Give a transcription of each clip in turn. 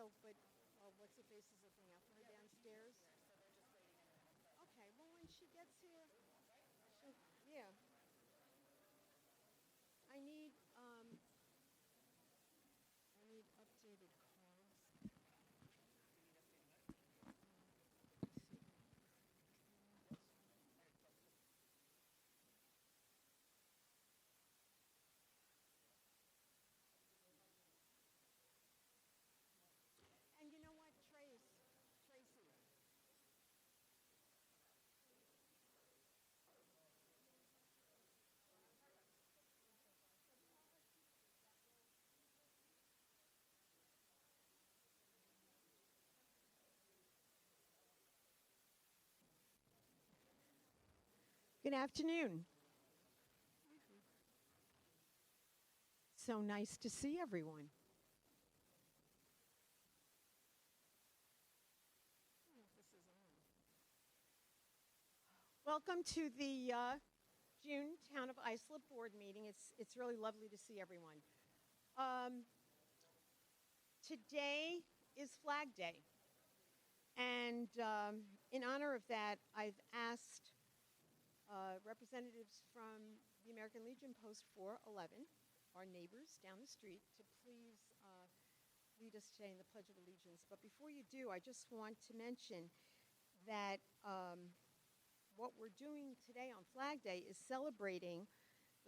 So, but what's her face is looking out for her downstairs? Okay, well, when she gets here, she'll, yeah. I need, I need updated cards. Let's see. And you know what, Tracy. Good afternoon. So nice to see everyone. I don't know if this is on. Welcome to the June Town of Islip Board Meeting. It's really lovely to see everyone. Today is Flag Day. And in honor of that, I've asked representatives from the American Legion Post 411, our neighbors down the street, to please lead us today in the Pledge of Allegiance. But before you do, I just want to mention that what we're doing today on Flag Day is celebrating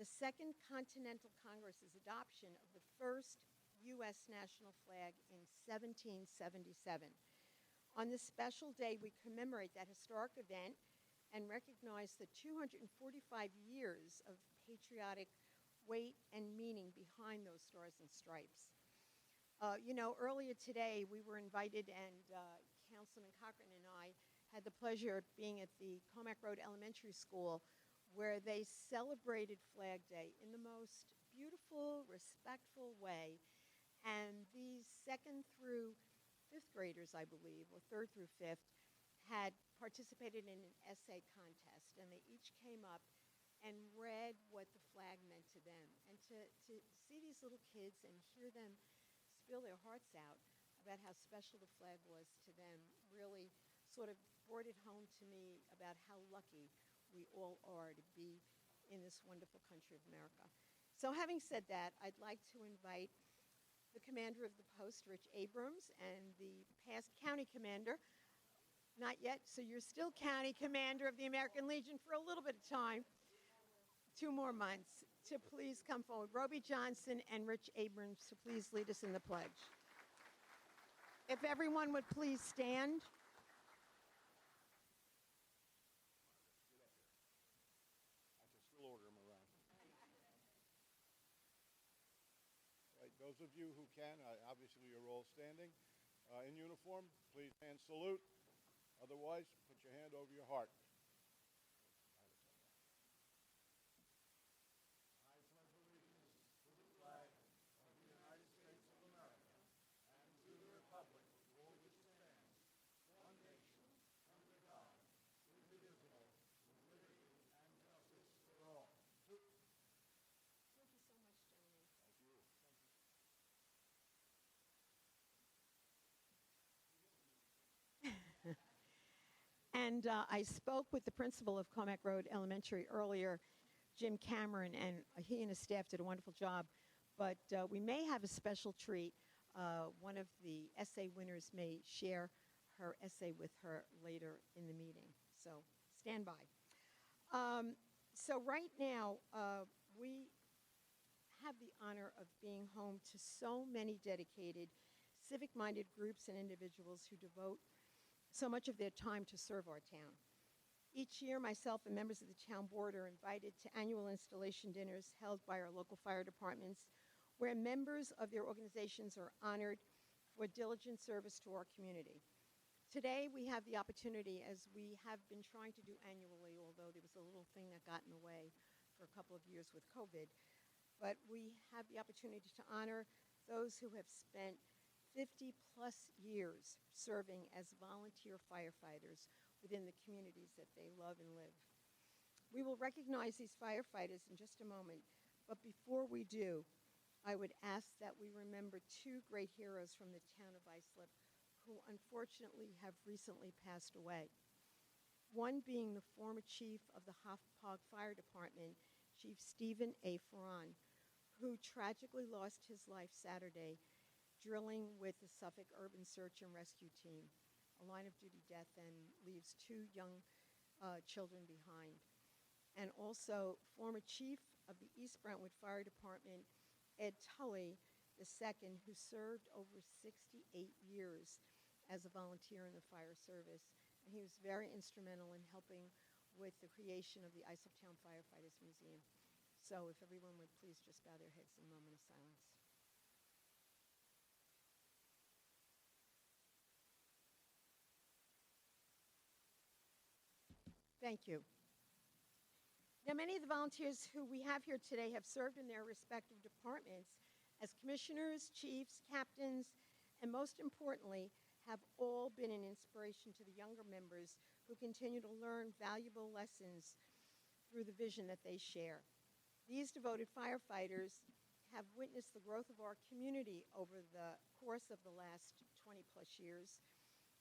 the Second Continental Congress's adoption of the first U.S. national flag in 1777. On this special day, we commemorate that historic event and recognize the 245 years of patriotic weight and meaning behind those stars and stripes. Earlier today, we were invited, and Councilman Cochran and I had the pleasure of being at the Comac Road Elementary School, where they celebrated Flag Day in the most beautiful, respectful way. And these second through fifth graders, I believe, or third through fifth, had participated in an essay contest, and they each came up and read what the flag meant to them. And to see these little kids and hear them spill their hearts out about how special the flag was to them really sort of brought it home to me about how lucky we all are to be in this wonderful country of America. So having said that, I'd like to invite the commander of the post, Rich Abrams, and the past county commander, not yet, so you're still county commander of the American Legion for a little bit of time, 2 more months, to please come forward. Roby Johnson and Rich Abrams to please lead us in the pledge. If everyone would please stand. I can still order them around. Right, those of you who can, obviously you're all standing in uniform. Please hand salute. Otherwise, put your hand over your heart. I pledge allegiance to the flag of the United States of America and to the republic for which it stands, one nation, under God, indivisible, with liberty and justice for all. Thank you so much, gentlemen. Thank you. Thank you. And I spoke with the principal of Comac Road Elementary earlier, Jim Cameron, and he and his staff did a wonderful job. But we may have a special treat. One of the essay winners may share her essay with her later in the meeting. So stand by. So right now, we have the honor of being home to so many dedicated, civic-minded groups and individuals who devote so much of their time to serve our town. Each year, myself and members of the town board are invited to annual installation dinners held by our local fire departments, where members of their organizations are honored for diligent service to our community. Today, we have the opportunity, as we have been trying to do annually, although there was a little thing that got in the way for a couple of years with COVID, but we have the opportunity to honor those who have spent 50-plus years serving as volunteer firefighters within the communities that they love and live. We will recognize these firefighters in just a moment, but before we do, I would ask that we remember two great heroes from the town of Islip who unfortunately have recently passed away. One being the former chief of the Hoffpog Fire Department, Chief Stephen A. Ferran, who tragically lost his life Saturday drilling with the Suffolk Urban Search and Rescue Team, a line of duty death, and leaves two young children behind. And also former chief of the East Brentwood Fire Department, Ed Tully II, who served over 68 years as a volunteer in the fire service. And he was very instrumental in helping with the creation of the Islip Town Firefighters Museum. So if everyone would please just bow their heads in a moment of silence. Thank you. Now, many of the volunteers who we have here today have served in their respective departments as commissioners, chiefs, captains, and most importantly, have all been an inspiration to the younger members who continue to learn valuable lessons through the vision that they share. These devoted firefighters have witnessed the growth of our community over the course of the last 20 plus years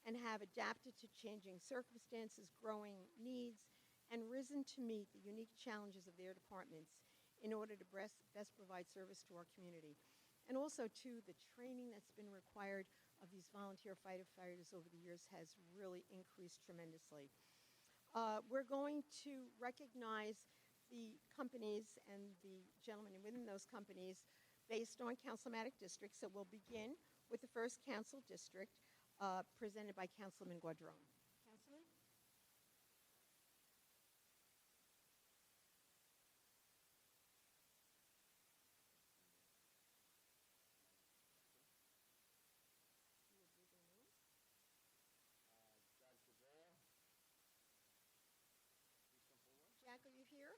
and have adapted to changing circumstances, growing needs, and risen to meet the unique challenges of their departments in order to best provide service to our community. And also, too, the training that's been required of these volunteer firefighters over the years has really increased tremendously. We're going to recognize the companies and the gentlemen within those companies based on councilmatic districts. So we'll begin with the first council district presented by Councilman Guadron. Councilman? Jack, are you here?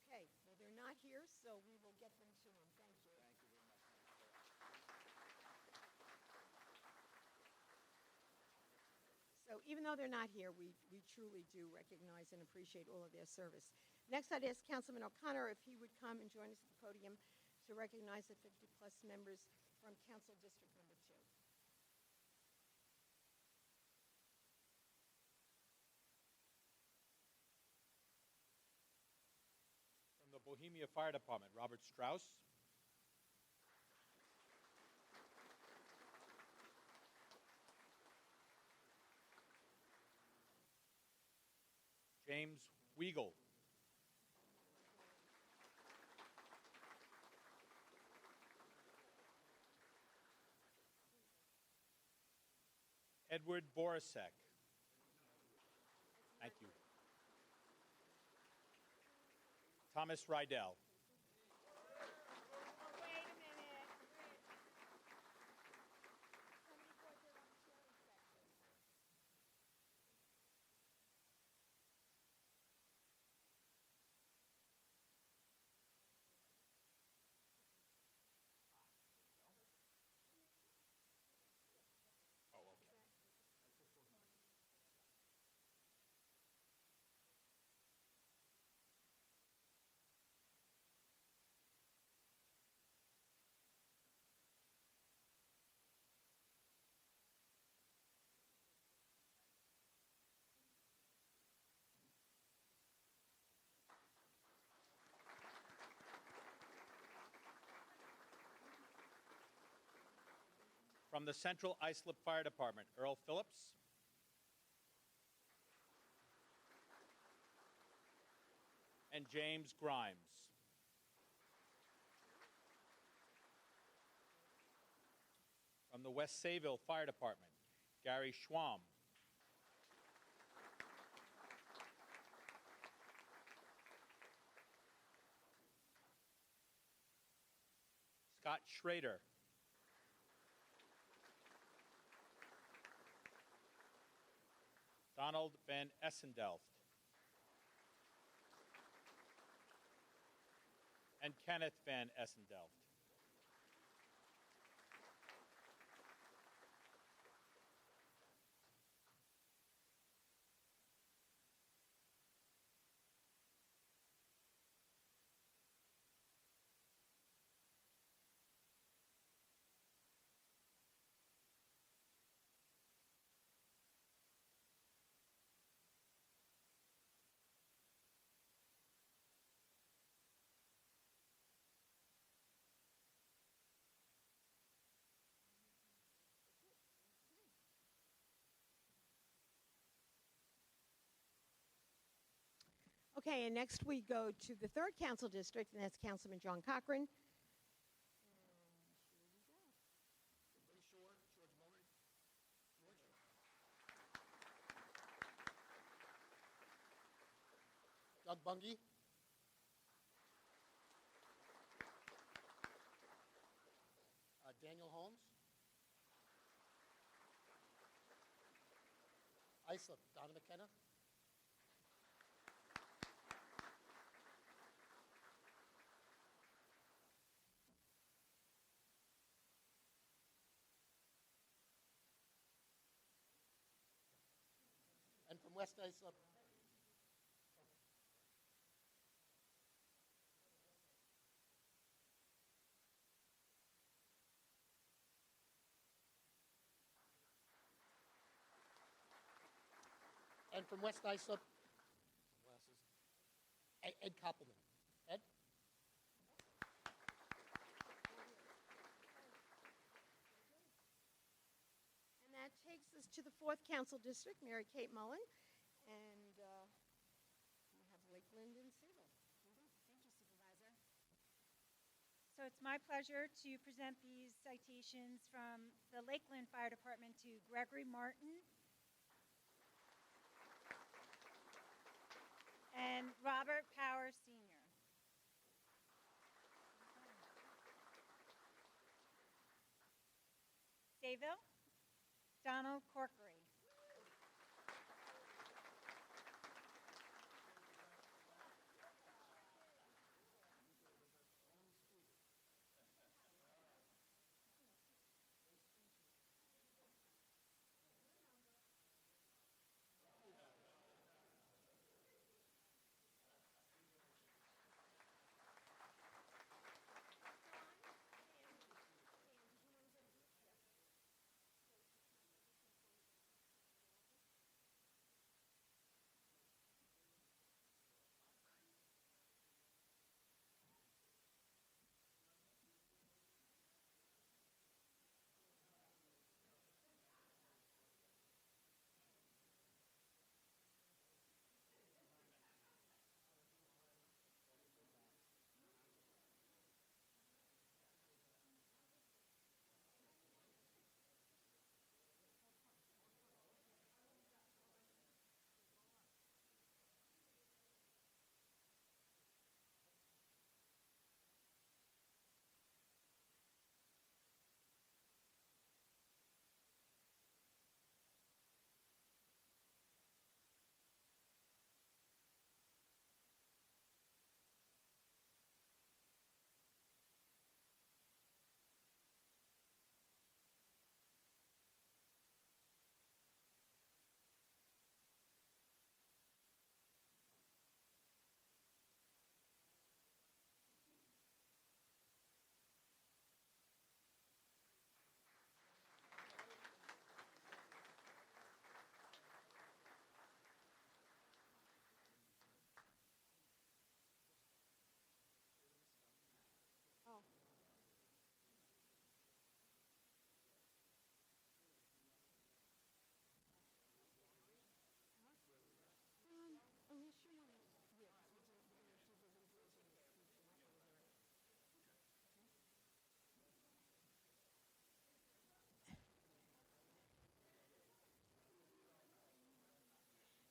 Okay, well, they're not here, so we will get them to them. Thank you. So even though they're not here, we truly do recognize and appreciate all of their service. Next, I'd ask Councilman O'Connor if he would come and join us at the podium to recognize the 50-plus members from Council District Number 2. From the Bohemia Fire Department, Robert Strauss. James Weigel. Edward Borasek. Thank you. Thomas Rydell. Wait a minute. Somebody brought their own chair inspector. Oh, okay. From the Central Islip Fire Department, Earl Phillips. And James Grimes. From the West Sayville Fire Department, Gary Schwam. Scott Schrader. Donald Van Essendelft. And Kenneth Van Essendelft. Okay, and next we go to the 3rd Council District, and that's Councilman John Cochran. Everybody sure? Sure at the moment? George? Doug Bungie. Daniel Holmes. Islip, Donna McKenna. And from West Islip, Ed Koppelman. Ed? And that takes us to the 4th Council District, Mary Kate Mullen. And we have Lakeland and Sayville. Thank you, Supervisor. So it's my pleasure to present these citations from the Lakeland Fire Department to Gregory Martin and Robert Power Sr. Sayville, Donald Corkery.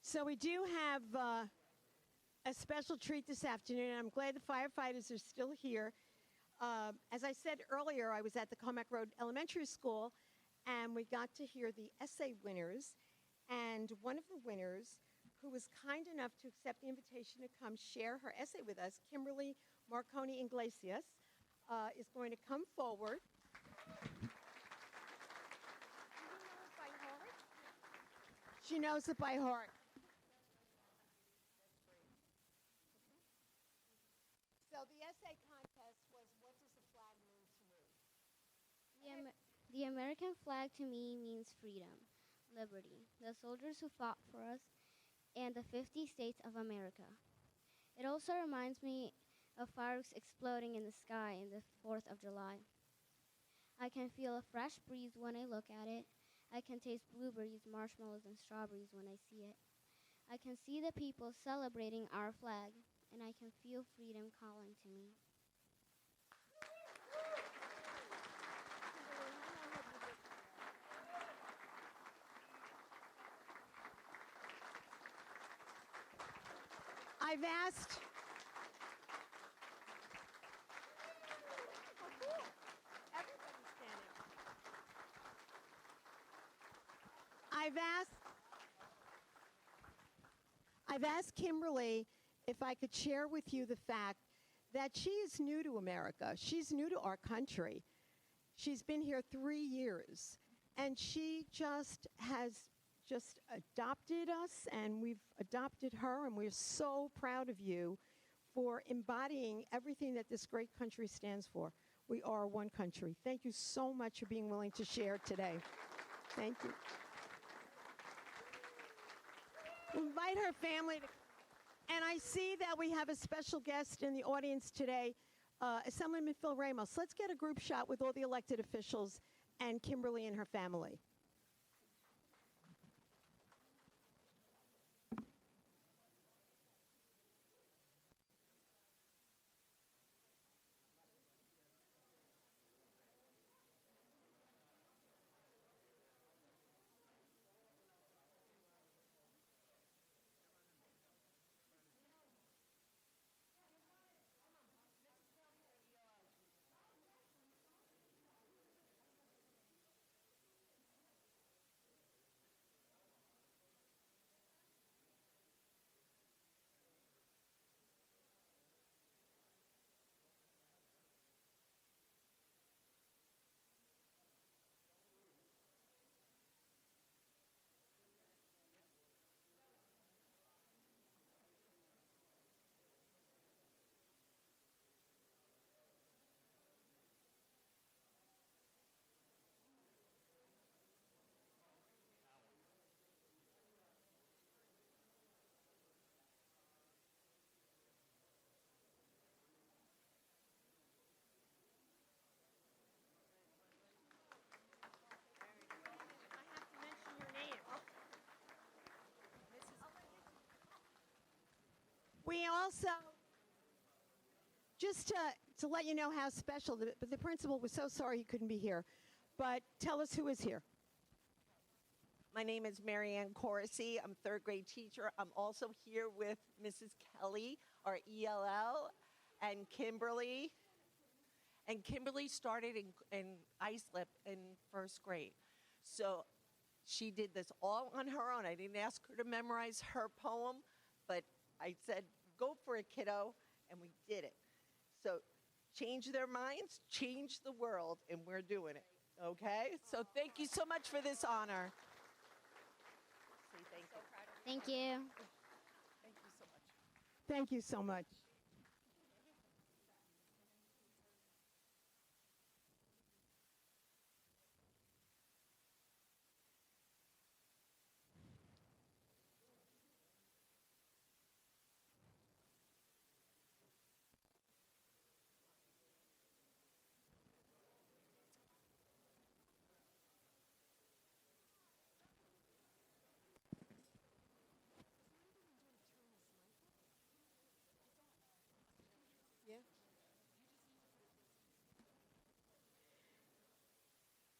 So we do have a special treat this afternoon, and I'm glad the firefighters are still here. As I said earlier, I was at the Comac Road Elementary School, and we got to hear the essay winners. And one of the winners, who was kind enough to accept the invitation to come share her essay with us, Kimberly Marconi Iglesias, is going to come forward. She knows it by heart. So the essay contest was, what does the flag mean to me? The American flag to me means freedom, liberty, the soldiers who fought for us, and the 50 states of America. It also reminds me of fireworks exploding in the sky in the 4th of July. I can feel a fresh breeze when I look at it. I can taste blueberries, marshmallows, and strawberries when I see it. I can see the people celebrating our flag, and I can feel freedom calling to me. I've asked. Everybody's standing. I've asked Kimberly if I could share with you the fact that she is new to America. She's new to our country. She's been here 3 years, and she has adopted us, and we've adopted her, and we're so proud of you for embodying everything that this great country stands for. We are one country. Thank you so much for being willing to share today. Thank you. Invite her family to, and I see that we have a special guest in the audience today, Assemblyman Phil Ramos. Let's get a group shot with all the elected officials and Kimberly and her family. We also, just to let you know how special, the principal was so sorry he couldn't be here, but tell us who is here. My name is Marianne Corsi. I'm a 3rd grade teacher. I'm also here with Mrs. Kelly, our ELL, and Kimberly. And Kimberly started in Islip in 1st grade. So she did this all on her own. I didn't ask her to memorize her poem, but I said, go for it, kiddo, and we did it. So change their minds, change the world, and we're doing it, okay? So thank you so much for this honor. Say thank you. Thank you. Thank you so much. Thank you so much.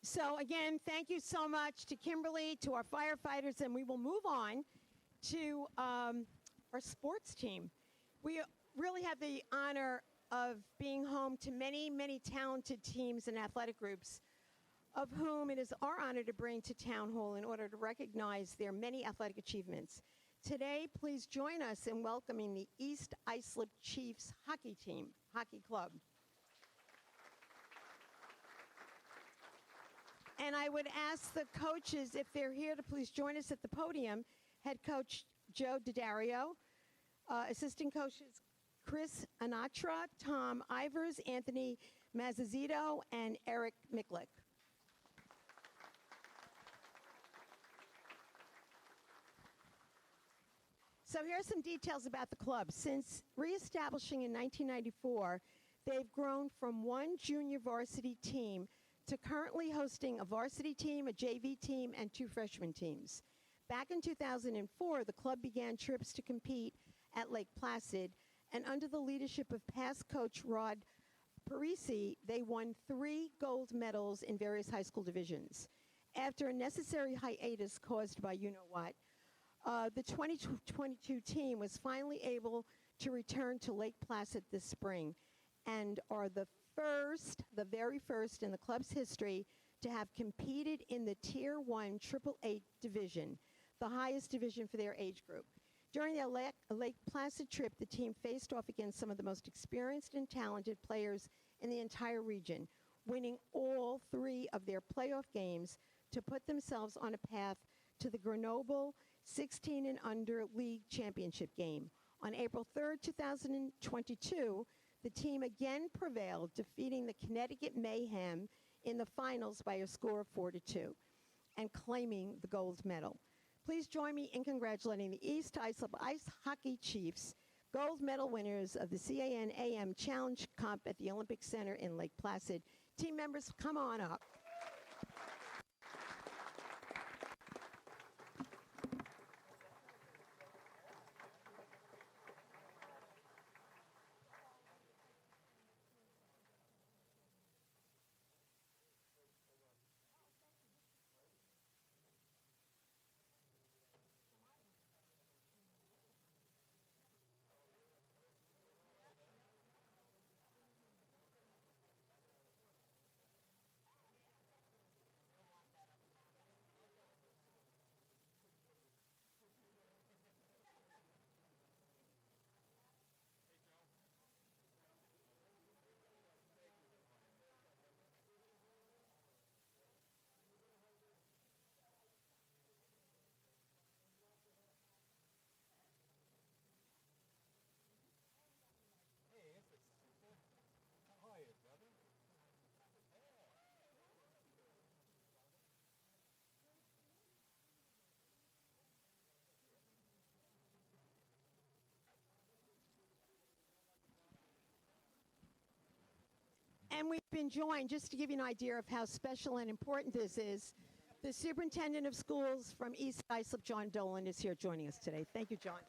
So again, thank you so much to Kimberly, to our firefighters, and we will move on to our sports team. We really have the honor of being home to many, many talented teams and athletic groups, of whom it is our honor to bring to Town Hall in order to recognize their many athletic achievements. Today, please join us in welcoming the East Islip Chiefs hockey team, hockey club. And I would ask the coaches, if they're here, to please join us at the podium. Head coach Joe Daddario, assistant coaches Chris Anatra, Tom Ivers, Anthony Mazzazito, and Eric Miklik. So here are some details about the club. Since reestablishing in 1994, they've grown from one junior varsity team to currently hosting a varsity team, a JV team, and 2 freshman teams. Back in 2004, the club began trips to compete at Lake Placid, and under the leadership of past coach Rod Parisi, they won 3 gold medals in various high school divisions. After a necessary hiatus caused by you-know-what, the 2022 team was finally able to return to Lake Placid this spring and are the very first in the club's history to have competed in the Tier 1 AAA division, the highest division for their age group. During their Lake Placid trip, the team faced off against some of the most experienced and talented players in the entire region, winning all 3 of their playoff games to put themselves on a path to the Grenoble 16 and under league championship game. On April 3rd, 2022, the team again prevailed, defeating the Connecticut Mayhem in the finals by a score of 4-2 and claiming the gold medal. Please join me in congratulating the East Islip Ice Hockey Chiefs, gold medal winners of the CAN-AM Challenge Comp at the Olympic Center in Lake Placid. Team members, come on up. And we've been joined, just to give you an idea of how special and important this is, the superintendent of schools from East Islip, John Dolan, is here joining us today. Thank you, John.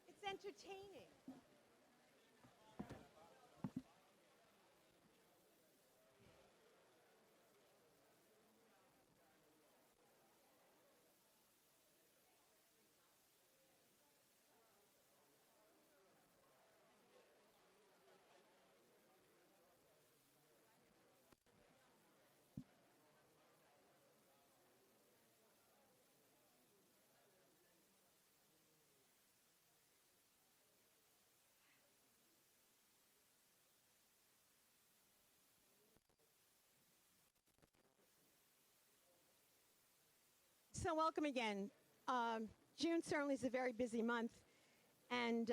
It's entertaining. So welcome again. June certainly is a very busy month, and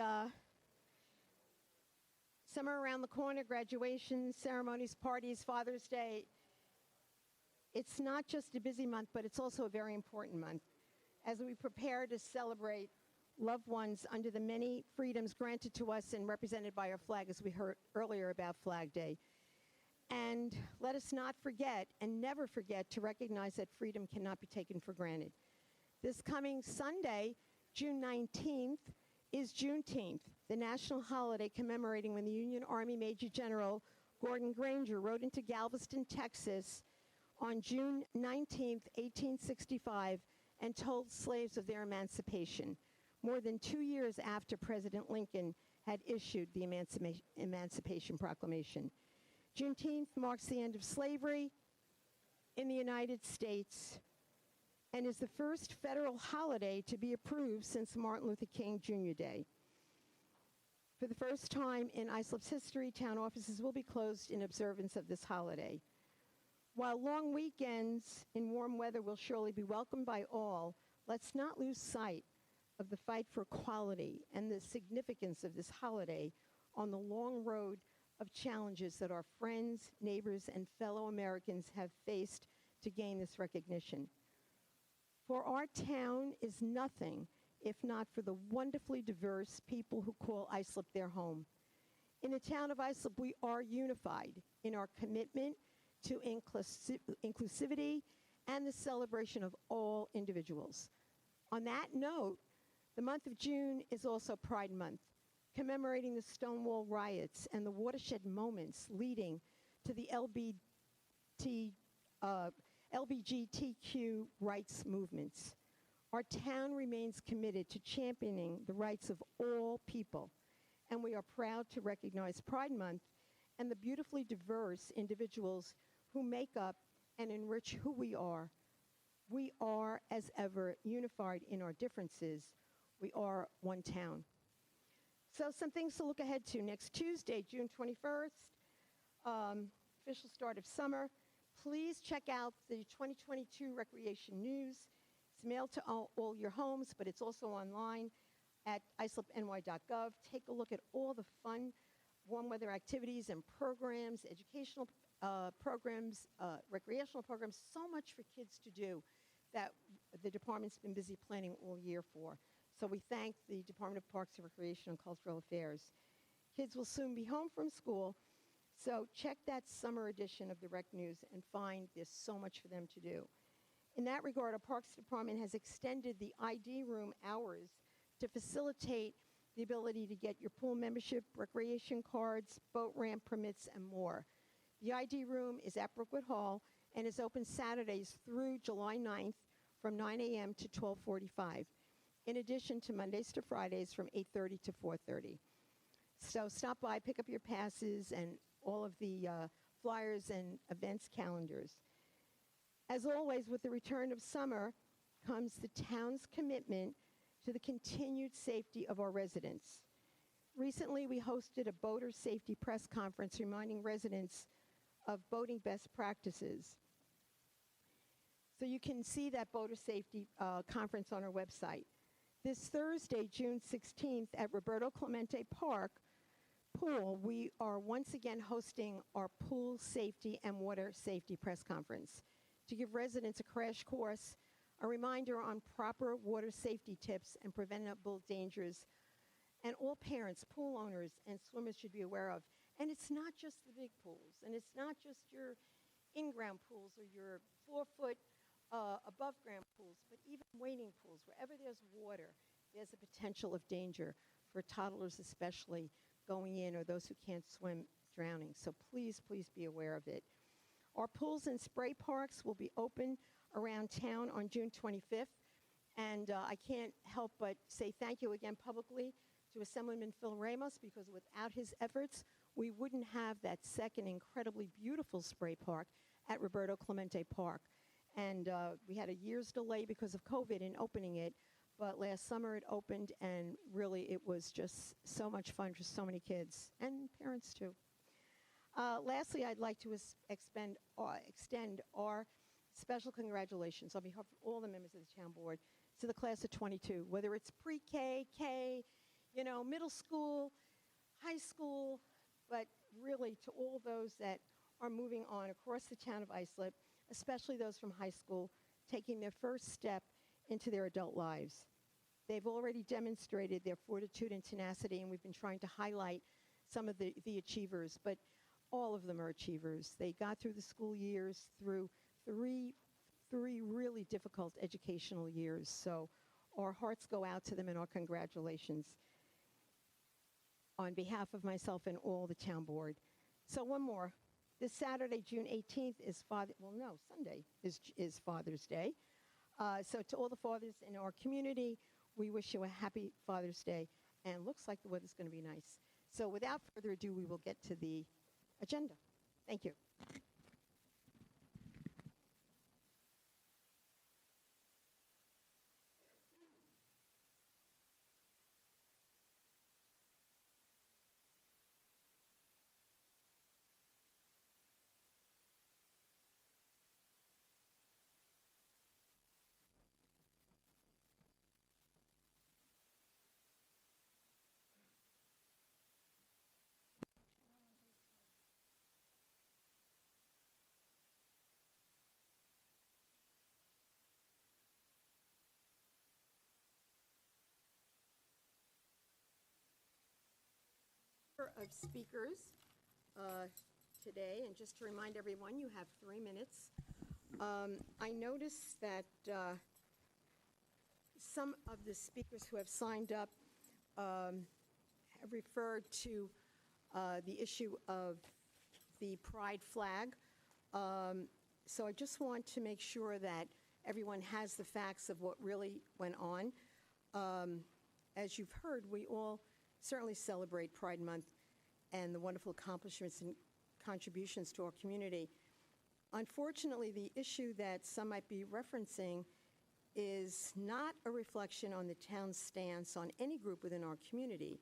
summer around the corner, graduations, ceremonies, parties, Father's Day. it's not just a busy month, but it's also a very important month as we prepare to celebrate loved ones under the many freedoms granted to us and represented by our flag, as we heard earlier about Flag Day. And let us not forget and never forget to recognize that freedom cannot be taken for granted. This coming Sunday, June 19th, is Juneteenth, the national holiday commemorating when the Union Army Major General Gordon Granger rode into Galveston, Texas on June 19th, 1865, and told slaves of their emancipation, more than 2 years after President Lincoln had issued the Emancipation Proclamation. Juneteenth marks the end of slavery in the United States and is the first federal holiday to be approved since Martin Luther King Jr. Day. For the first time in Islip's history, town offices will be closed in observance of this holiday. While long weekends in warm weather will surely be welcomed by all, let's not lose sight of the fight for equality and the significance of this holiday on the long road of challenges that our friends, neighbors, and fellow Americans have faced to gain this recognition. For our town is nothing if not for the wonderfully diverse people who call Islip their home. In the town of Islip, we are unified in our commitment to inclusivity and the celebration of all individuals. On that note, the month of June is also Pride Month, commemorating the Stonewall riots and the watershed moments leading to the LGBTQ rights movements. Our town remains committed to championing the rights of all people, and we are proud to recognize Pride Month and the beautifully diverse individuals who make up and enrich who we are. We are, as ever, unified in our differences. We are one town. So some things to look ahead to. Next Tuesday, June 21st, official start of summer. Please check out the 2022 Recreation News. It's mailed to all your homes, but it's also online at islipny.gov. Take a look at all the fun warm weather activities and programs, educational programs, recreational programs, so much for kids to do that the department's been busy planning all year for. So we thank the Department of Parks and Recreation and Cultural Affairs. Kids will soon be home from school, so check that summer edition of the Rec News and find there's so much for them to do. In that regard, our Parks Department has extended the ID room hours to facilitate the ability to get your pool membership, recreation cards, boat ramp permits, and more. The ID room is at Brookwood Hall and is open Saturdays through July 9th from 9 a.m. to 12:45, in addition to Mondays to Fridays from 8:30 to 4:30. So stop by, pick up your passes and all of the flyers and events calendars. As always, with the return of summer comes the town's commitment to the continued safety of our residents. Recently, we hosted a boater safety press conference reminding residents of boating best practices. So you can see that boater safety conference on our website. This Thursday, June 16th, at Roberto Clemente Park Pool, we are once again hosting our pool safety and water safety press conference to give residents a crash course, a reminder on proper water safety tips and preventable dangers, and all parents, pool owners, and swimmers should be aware of. And it's not just the big pools, and it's not just your in-ground pools or your 4-foot above-ground pools, but even wading pools. Wherever there's water, there's a potential of danger for toddlers especially going in, or those who can't swim drowning. So please, please be aware of it. Our pools and spray parks will be open around town on June 25th. And I can't help but say thank you again publicly to Assemblyman Phil Ramos, because without his efforts, we wouldn't have that second incredibly beautiful spray park at Roberto Clemente Park. And we had a year's delay because of COVID in opening it, but last summer it opened, and really it was just so much fun for so many kids and parents too. Lastly, I'd like to extend our special congratulations on behalf of all the members of the town board to the class of 22, whether it's pre-K, K, middle school, high school, but really to all those that are moving on across the town of Islip. especially those from high school taking their first step into their adult lives. They've already demonstrated their fortitude and tenacity, and we've been trying to highlight some of the achievers, but all of them are achievers. They got through the school years through three really difficult educational years, so our hearts go out to them and our congratulations on behalf of myself and all the town board. So one more. This Saturday, June 18th Sunday is Father's Day. So to all the fathers in our community, we wish you a happy Father's Day, and looks like the weather's going to be nice. So without further ado, we will get to the agenda. Thank you. Of speakers today, and just to remind everyone, you have 3 minutes. I noticed that some of the speakers who have signed up have referred to the issue of the pride flag. So I just want to make sure that everyone has the facts of what really went on. As you've heard, we all certainly celebrate Pride Month and the wonderful accomplishments and contributions to our community. Unfortunately, the issue that some might be referencing is not a reflection on the town's stance on any group within our community.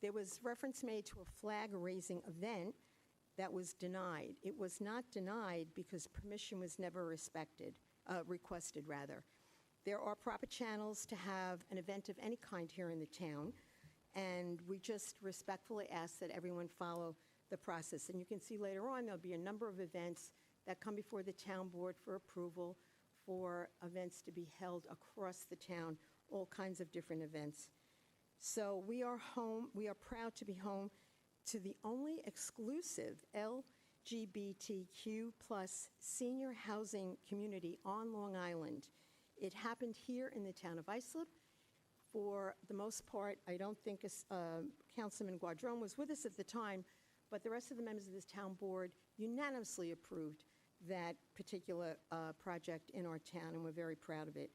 There was reference made to a flag-raising event that was denied. It was not denied because permission was never requested rather. There are proper channels to have an event of any kind here in the town, and we just respectfully ask that everyone follow the process. And you can see later on there'll be a number of events that come before the town board for approval for events to be held across the town, all kinds of different events. So we are proud to be home to the only exclusive LGBTQ plus senior housing community on Long Island. It happened here in the town of Islip. For the most part, I don't think Councilman Guadron was with us at the time, but the rest of the members of this town board unanimously approved that particular project in our town, and we're very proud of it.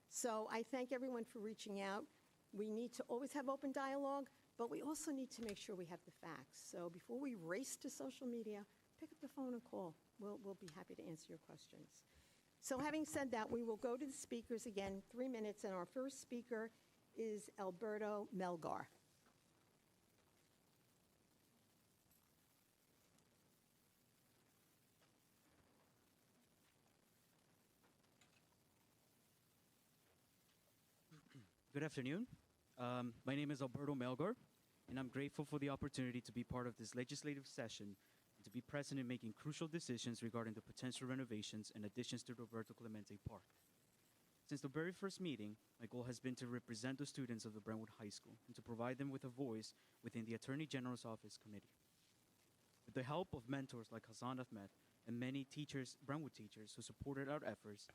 So I thank everyone for reaching out. We need to always have open dialogue, but we also need to make sure we have the facts. So before we race to social media, pick up the phone and call. We'll be happy to answer your questions. So having said that, we will go to the speakers again, 3 minutes, and our first speaker is Alberto Melgar. Good afternoon. My name is Alberto Melgar, and I'm grateful for the opportunity to be part of this legislative session and to be present in making crucial decisions regarding the potential renovations and additions to Roberto Clemente Park. Since the very first meeting, my goal has been to represent the students of the Brentwood High School and to provide them with a voice within the Attorney General's Office Committee. With the help of mentors like Hassan Ahmed and many teachers, Brentwood teachers, who supported our efforts,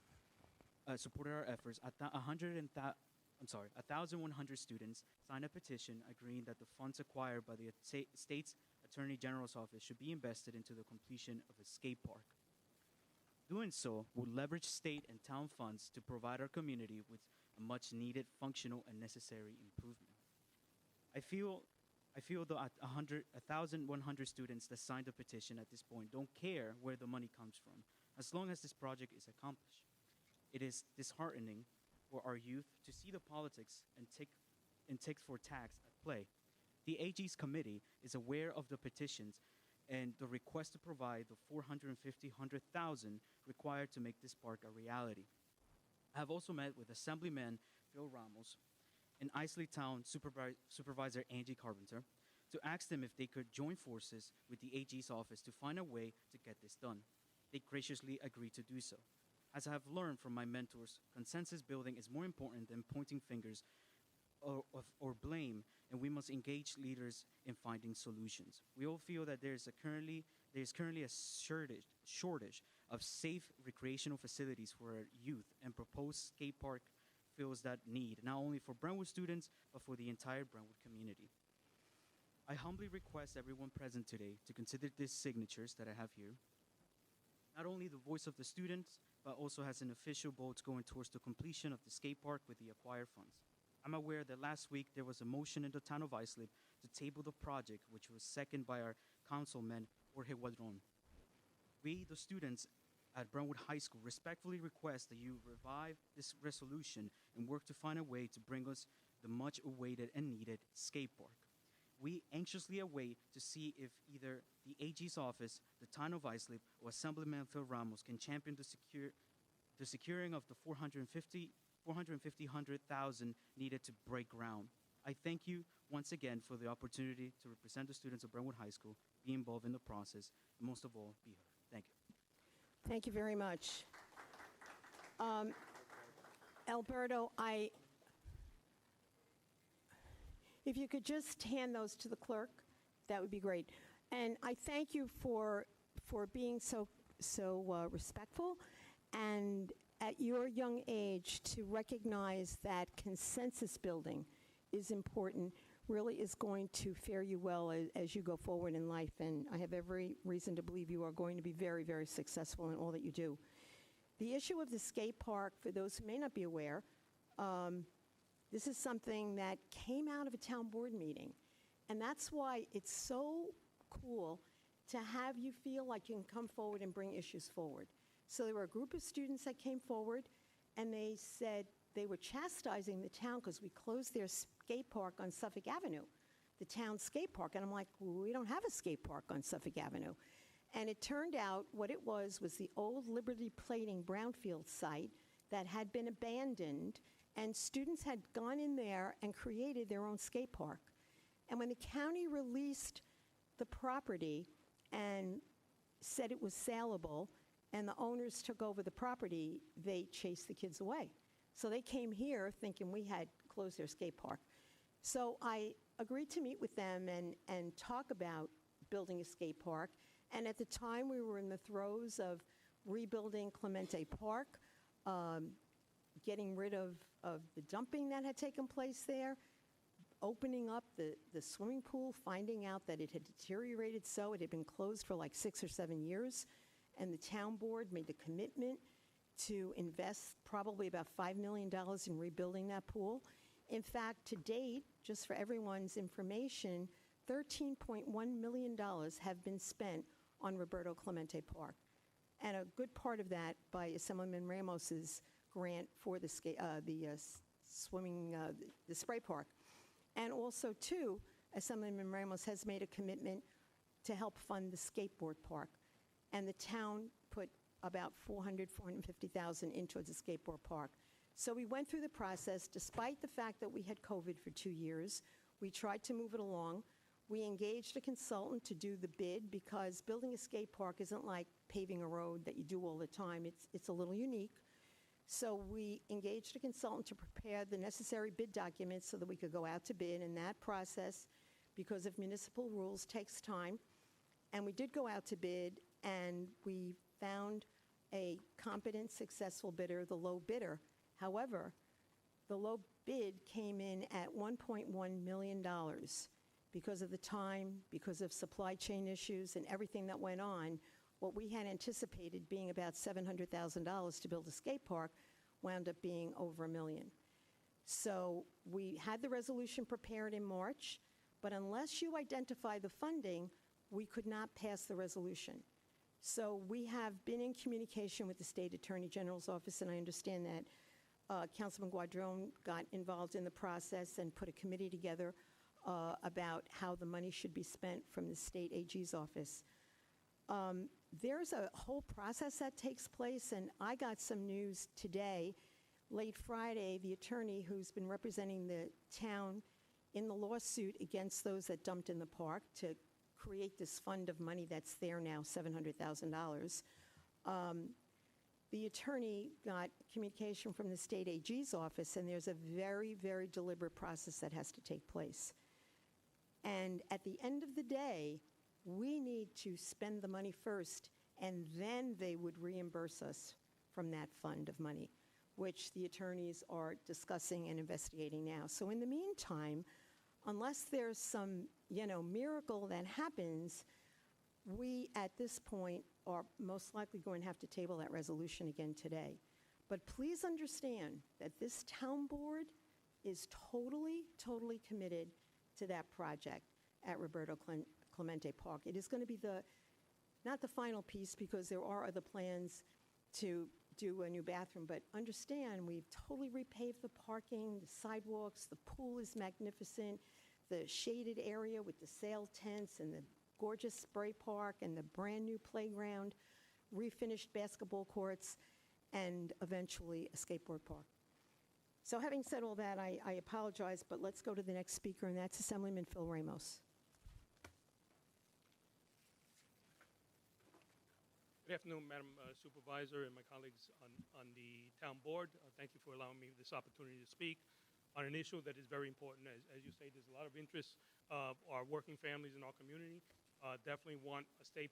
1,100 students signed a petition agreeing that the funds acquired by the state's Attorney General's Office should be invested into the completion of a skate park. Doing so would leverage state and town funds to provide our community with a much-needed, functional, and necessary improvement. I feel the 1,100 students that signed the petition at this point don't care where the money comes from, as long as this project is accomplished. It is disheartening for our youth to see the politics and tick for tax at play. The AG's committee is aware of the petitions and the request to provide the $450,000 required to make this park a reality. I have also met with Assemblyman Phil Ramos and Islip Town Supervisor Angie Carpenter to ask them if they could join forces with the AG's office to find a way to get this done. they graciously agreed to do so. As I have learned from my mentors, consensus building is more important than pointing fingers or blame, and we must engage leaders in finding solutions. We all feel that there is currently a shortage of safe recreational facilities for our youth, and proposed skate park fills that need, not only for Brentwood students, but for the entire Brentwood community. I humbly request everyone present today to consider these signatures that I have here, not only the voice of the students, but also has an official vote going towards the completion of the skate park with the acquired funds. I'm aware that last week there was a motion in the town of Islip to table the project, which was seconded by our councilman, Jorge Guadron. We, the students at Brentwood High School, respectfully request that you revive this resolution and work to find a way to bring us the much-awaited and needed skate park. We anxiously await to see if either the AG's office, the town of Islip, or Assemblyman Phil Ramos can champion the securing of the $450,000 needed to break ground. I thank you once again for the opportunity to represent the students of Brentwood High School, be involved in the process, and most of all, be heard. Thank you. Thank you very much. Alberto, if you could just hand those to the clerk, that would be great. And I thank you for being so respectful, and at your young age to recognize that consensus building is important, really is going to fare you well as you go forward in life. And I have every reason to believe you are going to be very, very successful in all that you do. The issue of the skate park, for those who may not be aware, this is something that came out of a town board meeting. And that's why it's so cool to have you feel like you can come forward and bring issues forward. So there were a group of students that came forward, and they said they were chastising the town because we closed their skate park on Suffolk Avenue, the town skate park. And I'm like, well, we don't have a skate park on Suffolk Avenue. And it turned out what it was the old Liberty Plating brownfield site that had been abandoned, and students had gone in there and created their own skate park. And when the county released the property and said it was saleable, and the owners took over the property, they chased the kids away. So they came here thinking we had closed their skate park. So I agreed to meet with them and talk about building a skate park. And at the time, we were in the throes of rebuilding Clemente Park, getting rid of the dumping that had taken place there, opening up the swimming pool, finding out that it had deteriorated so it had been closed for like 6 or 7 years. And the town board made the commitment to invest probably about $5 million in rebuilding that pool. In fact, to date, just for everyone's information, $13.1 million have been spent on Roberto Clemente Park. And a good part of that by Assemblyman Ramos's grant for the spray park. And also, too, Assemblyman Ramos has made a commitment to help fund the skateboard park. And the town put about $450,000 into the skateboard park. So we went through the process, despite the fact that we had COVID for 2 years. We tried to move it along. We engaged a consultant to do the bid, because building a skate park isn't like paving a road that you do all the time. It's a little unique. So we engaged a consultant to prepare the necessary bid documents so that we could go out to bid, and that process, because of municipal rules, takes time. And we did go out to bid, and we found a competent, successful bidder, the low bidder. However, the low bid came in at $1.1 million because of the time, because of supply chain issues and everything that went on. What we had anticipated being about $700,000 to build a skate park wound up being over $1 million. So we had the resolution prepared in March, but unless you identify the funding, we could not pass the resolution. So we have been in communication with the State Attorney General's office, and I understand that Councilman Guadron got involved in the process and put a committee together about how the money should be spent from the state AG's office. There's a whole process that takes place, and I got some news today. Late Friday, the attorney who's been representing the town in the lawsuit against those that dumped in the park to create this fund of money that's there now, $700,000, the attorney got communication from the state AG's office, and there's a very, very deliberate process that has to take place. And at the end of the day, we need to spend the money first, and then they would reimburse us from that fund of money, which the attorneys are discussing and investigating now. So in the meantime, unless there's some, miracle that happens, we, at this point, are most likely going to have to table that resolution again today. But please understand that this town board is totally, totally committed to that project at Roberto Clemente Park. It is going to be not the final piece, because there are other plans to do a new bathroom, but understand we've totally repaved the parking, the sidewalks, the pool is magnificent, the shaded area with the sail tents and the gorgeous spray park and the brand new playground, refinished basketball courts, and eventually a skateboard park. So having said all that, I apologize, but let's go to the next speaker, and that's Assemblyman Phil Ramos. Good afternoon, Madam Supervisor and my colleagues on the town board. Thank you for allowing me this opportunity to speak on an issue that is very important. As you say, there's a lot of interest of our working families in our community. Definitely want a skate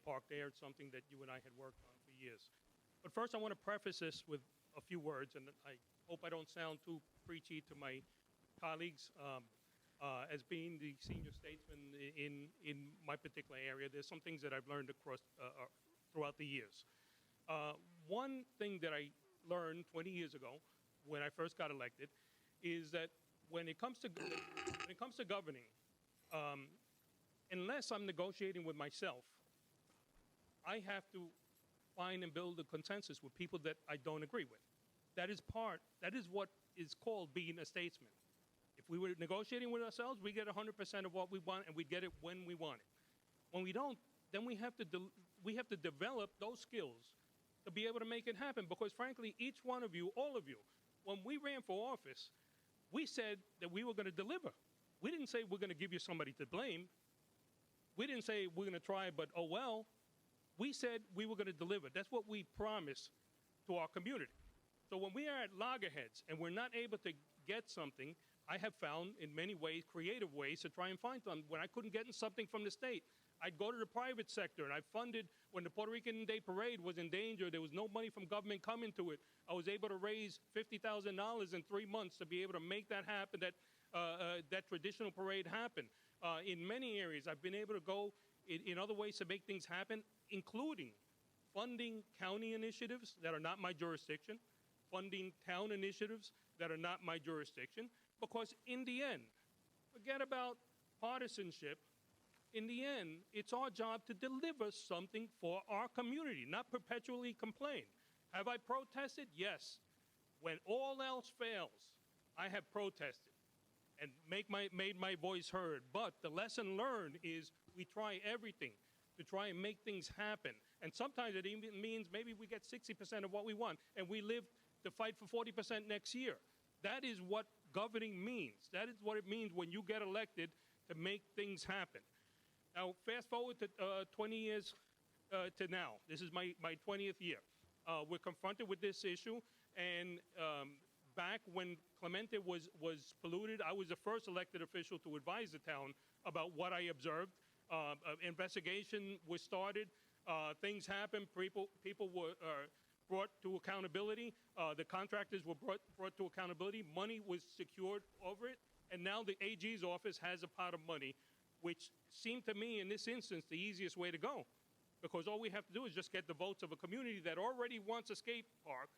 park there. It's something that you and I had worked on for years. But first, I want to preface this with a few words, and I hope I don't sound too preachy to my colleagues. As being the senior statesman in my particular area, there's some things that I've learned throughout the years. One thing that I learned 20 years ago when I first got elected is that when it comes to governing, unless I'm negotiating with myself, I have to find and build a consensus with people that I don't agree with. That is what is called being a statesman. If we were negotiating with ourselves, we get 100% of what we want, and we get it when we want it. When we don't, then we have to develop those skills to be able to make it happen. Because frankly, each one of you, all of you, when we ran for office, we said that we were going to deliver. We didn't say we're going to give you somebody to blame. We didn't say we're going to try, but oh well. We said we were going to deliver. That's what we promised to our community. So when we are at loggerheads and we're not able to get something, I have found in many ways, creative ways, to try and find something. When I couldn't get something from the state, I'd go to the private sector, and I funded, when the Puerto Rican Day Parade was in danger, there was no money from government coming to it. I was able to raise $50,000 in 3 months to be able to make that happen, that traditional parade happen. In many areas, I've been able to go in other ways to make things happen, including funding county initiatives that are not my jurisdiction, funding town initiatives that are not my jurisdiction, because in the end, forget about partisanship. In the end, it's our job to deliver something for our community, not perpetually complain. Have I protested? Yes. When all else fails, I have protested and made my voice heard. But the lesson learned is we try everything to try and make things happen. And sometimes it even means maybe we get 60% of what we want, and we live to fight for 40% next year. That is what governing means. That is what it means when you get elected to make things happen. Now, fast forward to 20 years to now. This is my 20th year. We're confronted with this issue, and back when Clemente was polluted, I was the first elected official to advise the town about what I observed. Investigation was started. Things happened. People were brought to accountability. The contractors were brought to accountability. Money was secured over it. And now the AG's office has a pot of money, which seemed to me in this instance the easiest way to go. Because all we have to do is just get the votes of a community that already wants a skate park,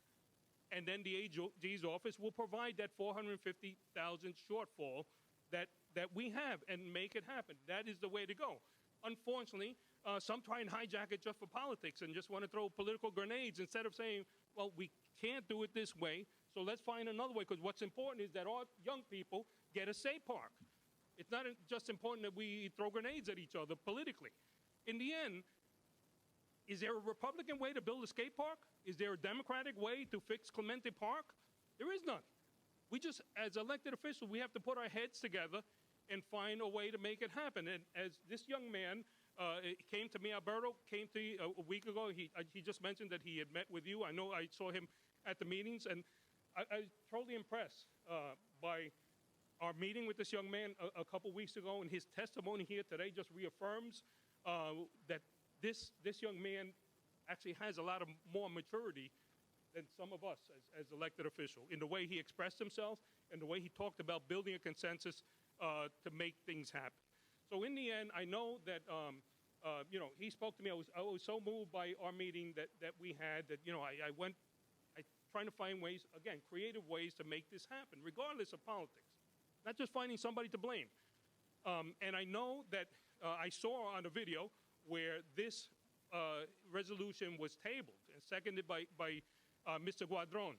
and then the AG's office will provide that $450,000 shortfall that we have and make it happen. That is the way to go. Unfortunately, some try and hijack it just for politics and just want to throw political grenades instead of saying, well, we can't do it this way, so let's find another way. Because what's important is that our young people get a skate park. It's not just important that we throw grenades at each other politically. In the end, is there a Republican way to build a skate park? Is there a Democratic way to fix Clemente Park? There is none. We just, as elected officials, we have to put our heads together and find a way to make it happen. And as this young man came to me, Alberto, came to you a week ago. He just mentioned that he had met with you. I know I saw him at the meetings, and I was totally impressed by our meeting with this young man a couple weeks ago, and his testimony here today just reaffirms that this young man actually has a lot of more maturity than some of us as elected officials in the way he expressed himself and the way he talked about building a consensus to make things happen. So in the end, I know that, he spoke to me. I was so moved by our meeting that we had that, I went trying to find ways, again, creative ways to make this happen, regardless of politics, not just finding somebody to blame. And I know that I saw on the video where this resolution was tabled and seconded by Mr. Guadron.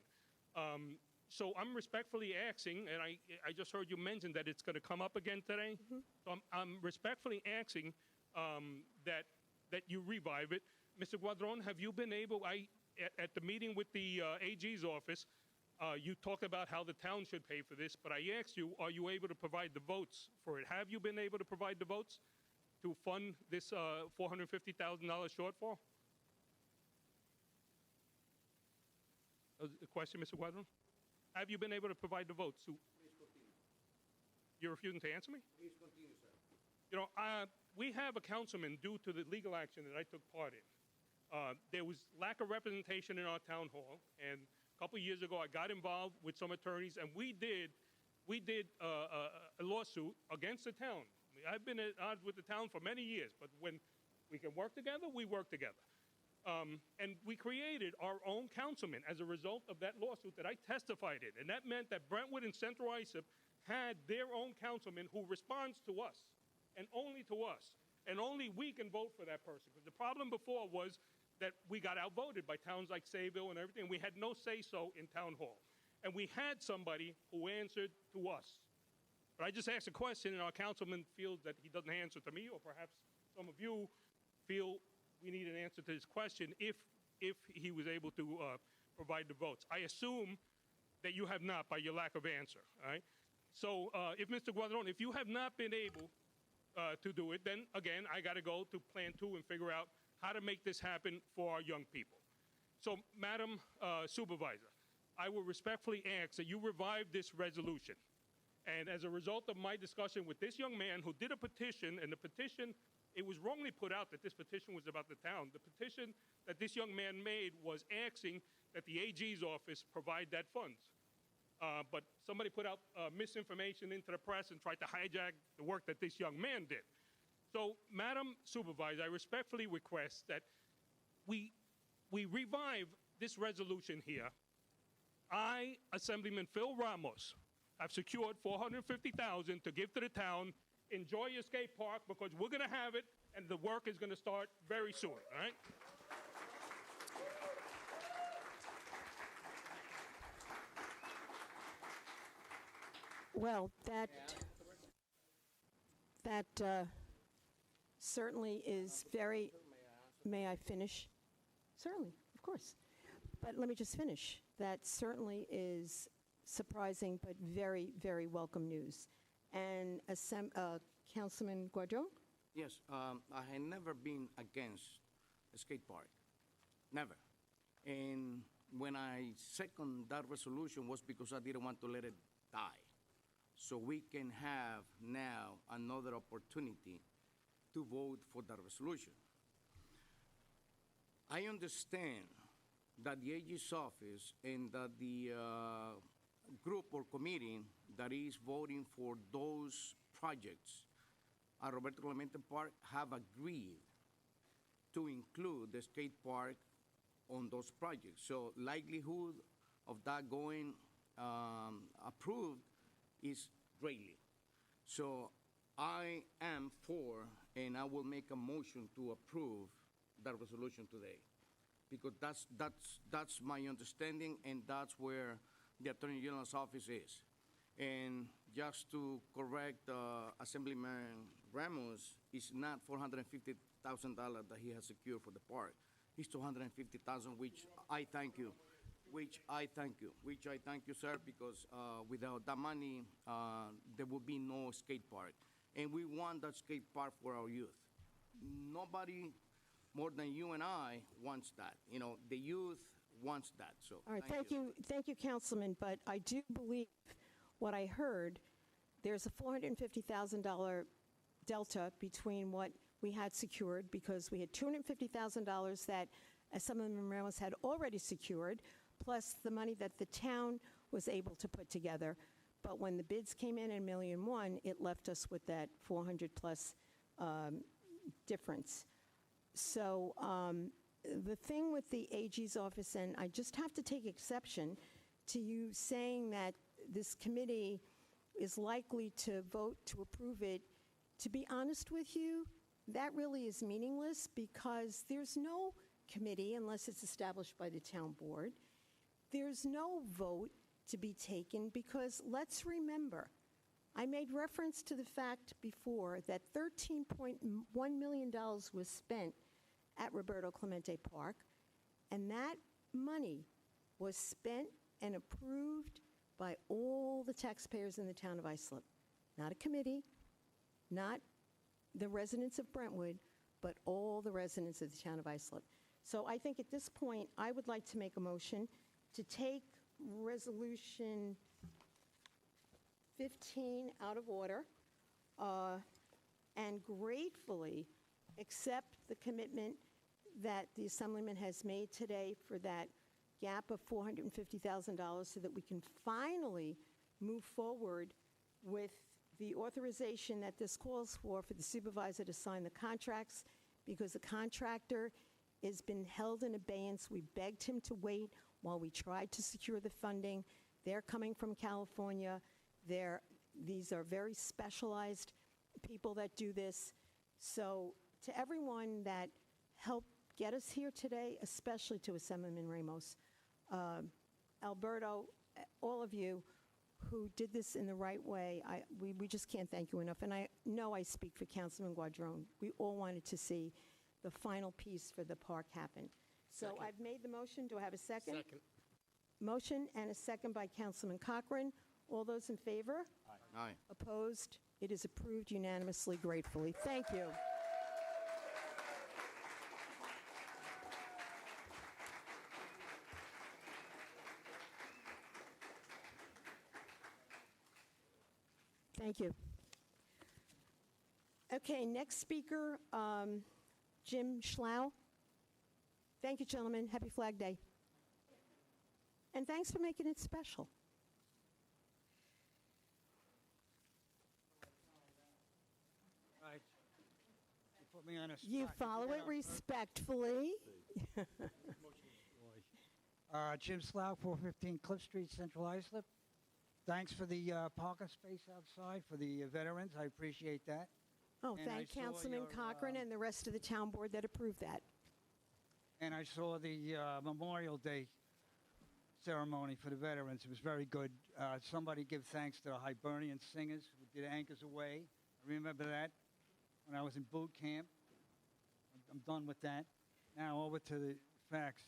So I'm respectfully asking, and I just heard you mention that it's going to come up again today. Mm-hmm. So I'm respectfully asking that you revive it. Mr. Guadron, have you been able, at the meeting with the AG's office, you talked about how the town should pay for this, but I asked you, are you able to provide the votes for it? Have you been able to provide the votes to fund this $450,000 shortfall? A question, Mr. Guadron? Have you been able to provide the votes? Please continue. You're refusing to answer me? Please continue, sir. We have a councilman due to the legal action that I took part in. There was lack of representation in our town hall, and a couple of years ago I got involved with some attorneys, and we did a lawsuit against the town. I've been at odds with the town for many years, but when we can work together, we work together. And we created our own councilman as a result of that lawsuit that I testified in. And that meant that Brentwood and Central Islip had their own councilman who responds to us, and only to us. And only we can vote for that person. Because the problem before was that we got outvoted by towns like Sayville and everything. We had no say-so in town hall. And we had somebody who answered to us. But I just asked a question, and our councilman feels that he doesn't answer to me, or perhaps some of you feel we need an answer to this question if he was able to provide the votes. I assume that you have not by your lack of answer, all right? So if Mr. Guadron, if you have not been able to do it, then again, I got to go to Plan 2 and figure out how to make this happen for our young people. So, Madam Supervisor, I will respectfully ask that you revive this resolution. And as a result of my discussion with this young man who did a petition, and the petition, it was wrongly put out that this petition was about the town. The petition that this young man made was asking that the AG's office provide that funds. But somebody put out misinformation into the press and tried to hijack the work that this young man did. So, Madam Supervisor, I respectfully request that we revive this resolution here. I, Assemblyman Phil Ramos, have secured $450,000 to give to the town. Enjoy your skate park, because we're going to have it, and the work is going to start very soon, all right? Well, that certainly is very, may I finish? Certainly, of course. But let me just finish. That certainly is surprising but very, very welcome news. And Councilman Guadron? Yes, I had never been against a skate park, never. And when I second that resolution was because I didn't want to let it die. So we can have now another opportunity to vote for that resolution. I understand that the AG's office and that the group or committee that is voting for those projects at Roberto Clemente Park have agreed to include the skate park on those projects. So likelihood of that going approved is greatly. So I am for, and I will make a motion to approve that resolution today, because that's my understanding, and that's where the Attorney General's office is. And just to correct Assemblyman Ramos, it's not $450,000 that he has secured for the park. It's $250,000, which I thank you. Which I thank you, sir, because without that money, there will be no skate park. And we want that skate park for our youth. nobody more than you and I wants that. You know, the youth wants that. So All right, thank you, Councilman, but I do believe what I heard, there's a $450,000 delta between what we had secured, because we had $250,000 that Assemblyman Ramos had already secured, plus the money that the town was able to put together. But when the bids came in at $1.1 million, it left us with that 400 plus difference. So the thing with the AG's office, and I just have to take exception to you saying that this committee is likely to vote to approve it. To be honest with you, that really is meaningless, because there's no committee unless it's established by the town board. There's no vote to be taken, because let's remember, I made reference to the fact before that $13.1 million was spent at Roberto Clemente Park, and that money was spent and approved by all the taxpayers in the town of Islip. Not a committee, not the residents of Brentwood, but all the residents of the town of Islip. So I think at this point, I would like to make a motion to take Resolution 15 out of order and gratefully accept the commitment that the Assemblyman has made today for that gap of $450,000, so that we can finally move forward with the authorization that this calls for the supervisor to sign the contracts, because the contractor has been held in abeyance. We begged him to wait while we tried to secure the funding. They're coming from California. These are very specialized people that do this. So to everyone that helped get us here today, especially to Assemblyman Ramos, Alberto, all of you who did this in the right way, we just can't thank you enough. And I know I speak for Councilman Guadron. We all wanted to see the final piece for the park happen. So Second. I've made the motion. Do I have a second? Second. Motion and a second by Councilman Cochran. All those in favor? Aye. Opposed? It is approved unanimously, gratefully. Thank you. Thank you. Okay, next speaker, Jim Schlau. Thank you, gentlemen. Happy Flag Day. And thanks for making it special. Right. You put me on a spot. You follow did it on purpose. respectfully. Jim Slough, 415 Cliff Street, Central Islip. Thanks for the parking space outside for the veterans. I appreciate that. Oh, And I thank saw Councilman your, Cochran and the rest of the town board that approved that. And I saw the Memorial Day ceremony for the veterans. It was very good. Somebody give thanks to the Hibernian singers who did Anchors Away. I remember that when I was in boot camp. I'm done with that. Now over to the facts.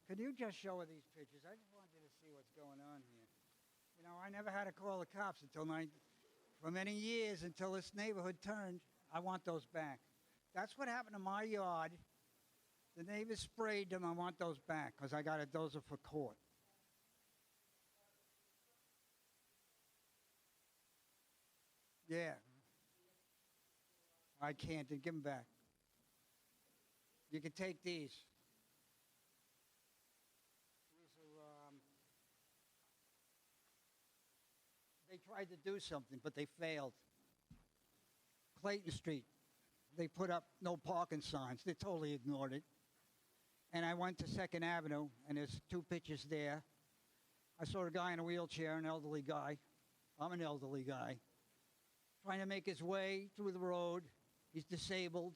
Could you just show her these pictures? I just wanted you to see what's going on here. You know, I never had to call the cops for many years until this neighborhood turned. I want those back. That's what happened to my yard. The neighbors sprayed them. I want those back because those are for court. Yeah. I can't. Then give them back. You can take these. They tried to do something, but they failed. Clayton Street, they put up no parking signs. They totally ignored it. And I went to 2nd Avenue, and there's 2 pictures there. I saw a guy in a wheelchair, an elderly guy. I'm an elderly guy. Trying to make his way through the road. He's disabled.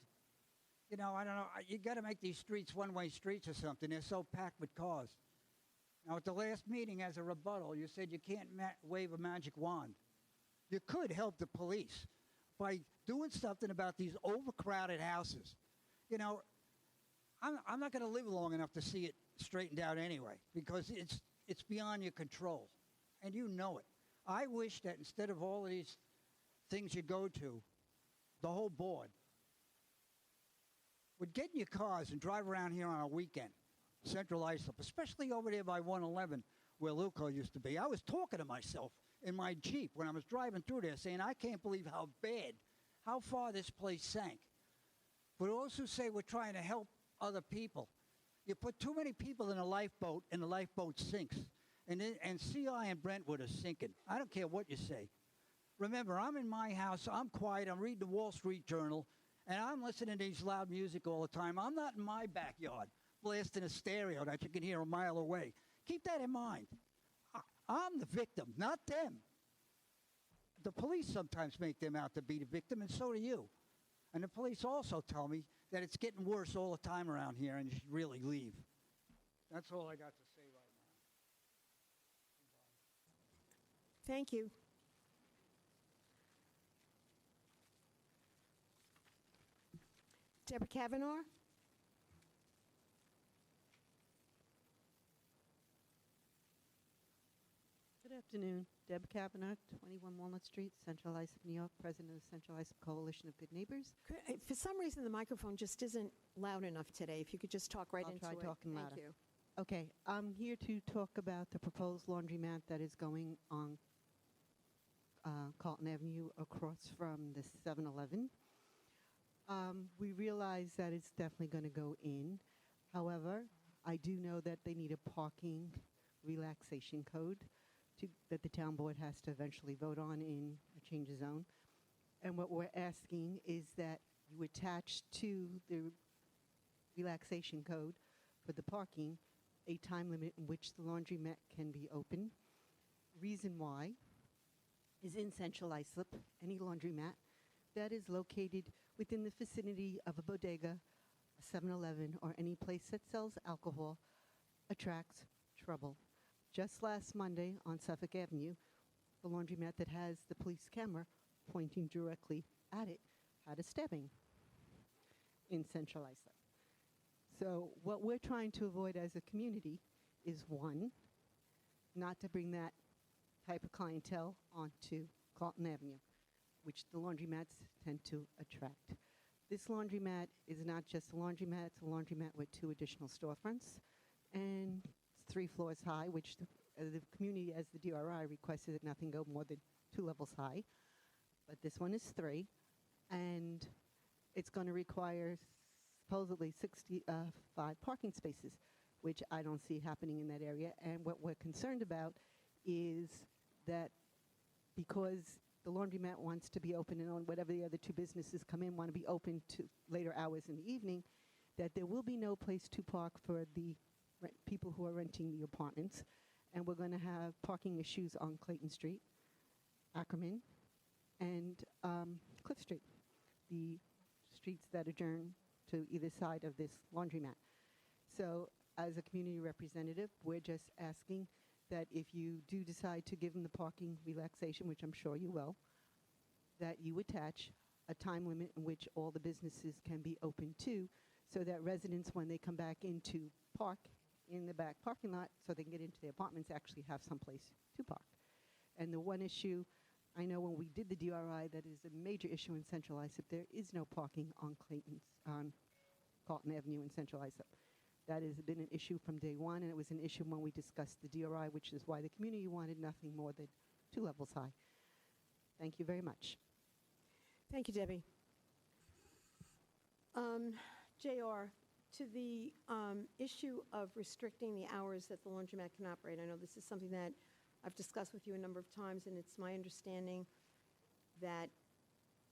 You know, I don't know. You got to make these streets one-way streets or something. They're so packed with cars. Now, at the last meeting, as a rebuttal, you said you can't wave a magic wand. You could help the police by doing something about these overcrowded houses. You know, I'm not going to live long enough to see it straightened out anyway, because it's beyond your control, and you know it. I wish that instead of all of these things you go to, the whole board would get in your cars and drive around here on a weekend, Central Islip, especially over there by 111 where Luco used to be. I was talking to myself in my Jeep when I was driving through there saying, I can't believe how far this place sank. But those who say we're trying to help other people, you put too many people in a lifeboat and the lifeboat sinks. And CI and Brentwood are sinking. I don't care what you say. Remember, I'm in my house, I'm quiet, I'm reading the Wall Street Journal, and I'm listening to these loud music all the time. I'm not in my backyard blasting a stereo that you can hear a mile away. Keep that in mind. I'm the victim, not them. The police sometimes make them out to be the victim, and so do you. And the police also tell me that it's getting worse all the time around here and you should really leave. That's all I got to say right now. Thank you. Deborah Kavanaugh? Good afternoon. Deb Kavanaugh, 21 Walnut Street, Central Islip, New York, President of the Central Islip Coalition of Good Neighbors. For some reason, the microphone just isn't loud enough today. If you could just talk right I'll into try it. talking Thank louder. you. Okay, I'm here to talk about the proposed laundromat that is going on Carlton Avenue across from the 7-Eleven. We realize that it's definitely going to go in. However, I do know that they need a parking relaxation code that the town board has to eventually vote on in a change of zone. And what we're asking is that you attach to the relaxation code for the parking a time limit in which the laundromat can be open. Reason why is in Central Islip, any laundromat that is located within the vicinity of a bodega, a 7-Eleven, or any place that sells alcohol attracts trouble. Just last Monday on Suffolk Avenue, the laundromat that has the police camera pointing directly at it had a stabbing in Central Islip. So what we're trying to avoid as a community is, one, not to bring that type of clientele onto Carlton Avenue, which the laundromats tend to attract. This laundromat is not just a laundromat, it's a laundromat with 2 additional storefronts, and 3 floors high, which the community, as the DRI, requested that nothing go more than 2 levels high. But this one is 3, and it's going to require supposedly 65 parking spaces, which I don't see happening in that area. And what we're concerned about is that because the laundromat wants to be open and on whatever the other 2 businesses come in want to be open to later hours in the evening, that there will be no place to park for the people who are renting the apartments. And we're going to have parking issues on Clayton Street, Ackerman, and Cliff Street, the streets that adjourn to either side of this laundromat. So as a community representative, we're just asking that if you do decide to give them the parking relaxation, which I'm sure you will, that you attach a time limit in which all the businesses can be open too, so that residents, when they come back in to park in the back parking lot so they can get into the apartments, actually have some place to park. And the one issue, I know when we did the DRI, that is a major issue in Central Islip. There is no parking on Carlton Avenue in Central Islip. That has been an issue from day one, and it was an issue when we discussed the DRI, which is why the community wanted nothing more than 2 levels high. Thank you very much. Thank you, Debbie. JR, to the issue of restricting the hours that the laundromat can operate, I know this is something that I've discussed with you a number of times, and it's my understanding that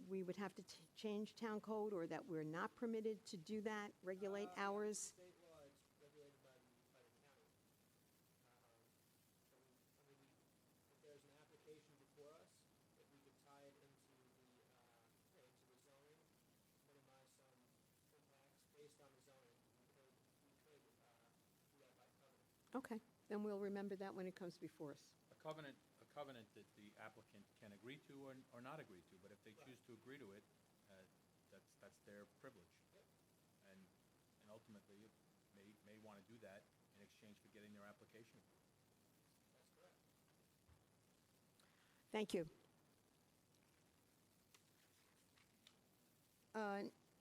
we would have to change town code, or that we're not permitted to do that, regulate hours. State law, it's regulated by the county. If there's an application before us, if we could tie it into the zoning, minimize some impacts based on the zoning, we could do that by covenant. Okay, then we'll remember that when it comes before us. A covenant that the applicant can agree to or not agree to, but if they choose to agree to it, that's their privilege. And ultimately, may want to do that in exchange for getting their application approved. That's correct. Thank you.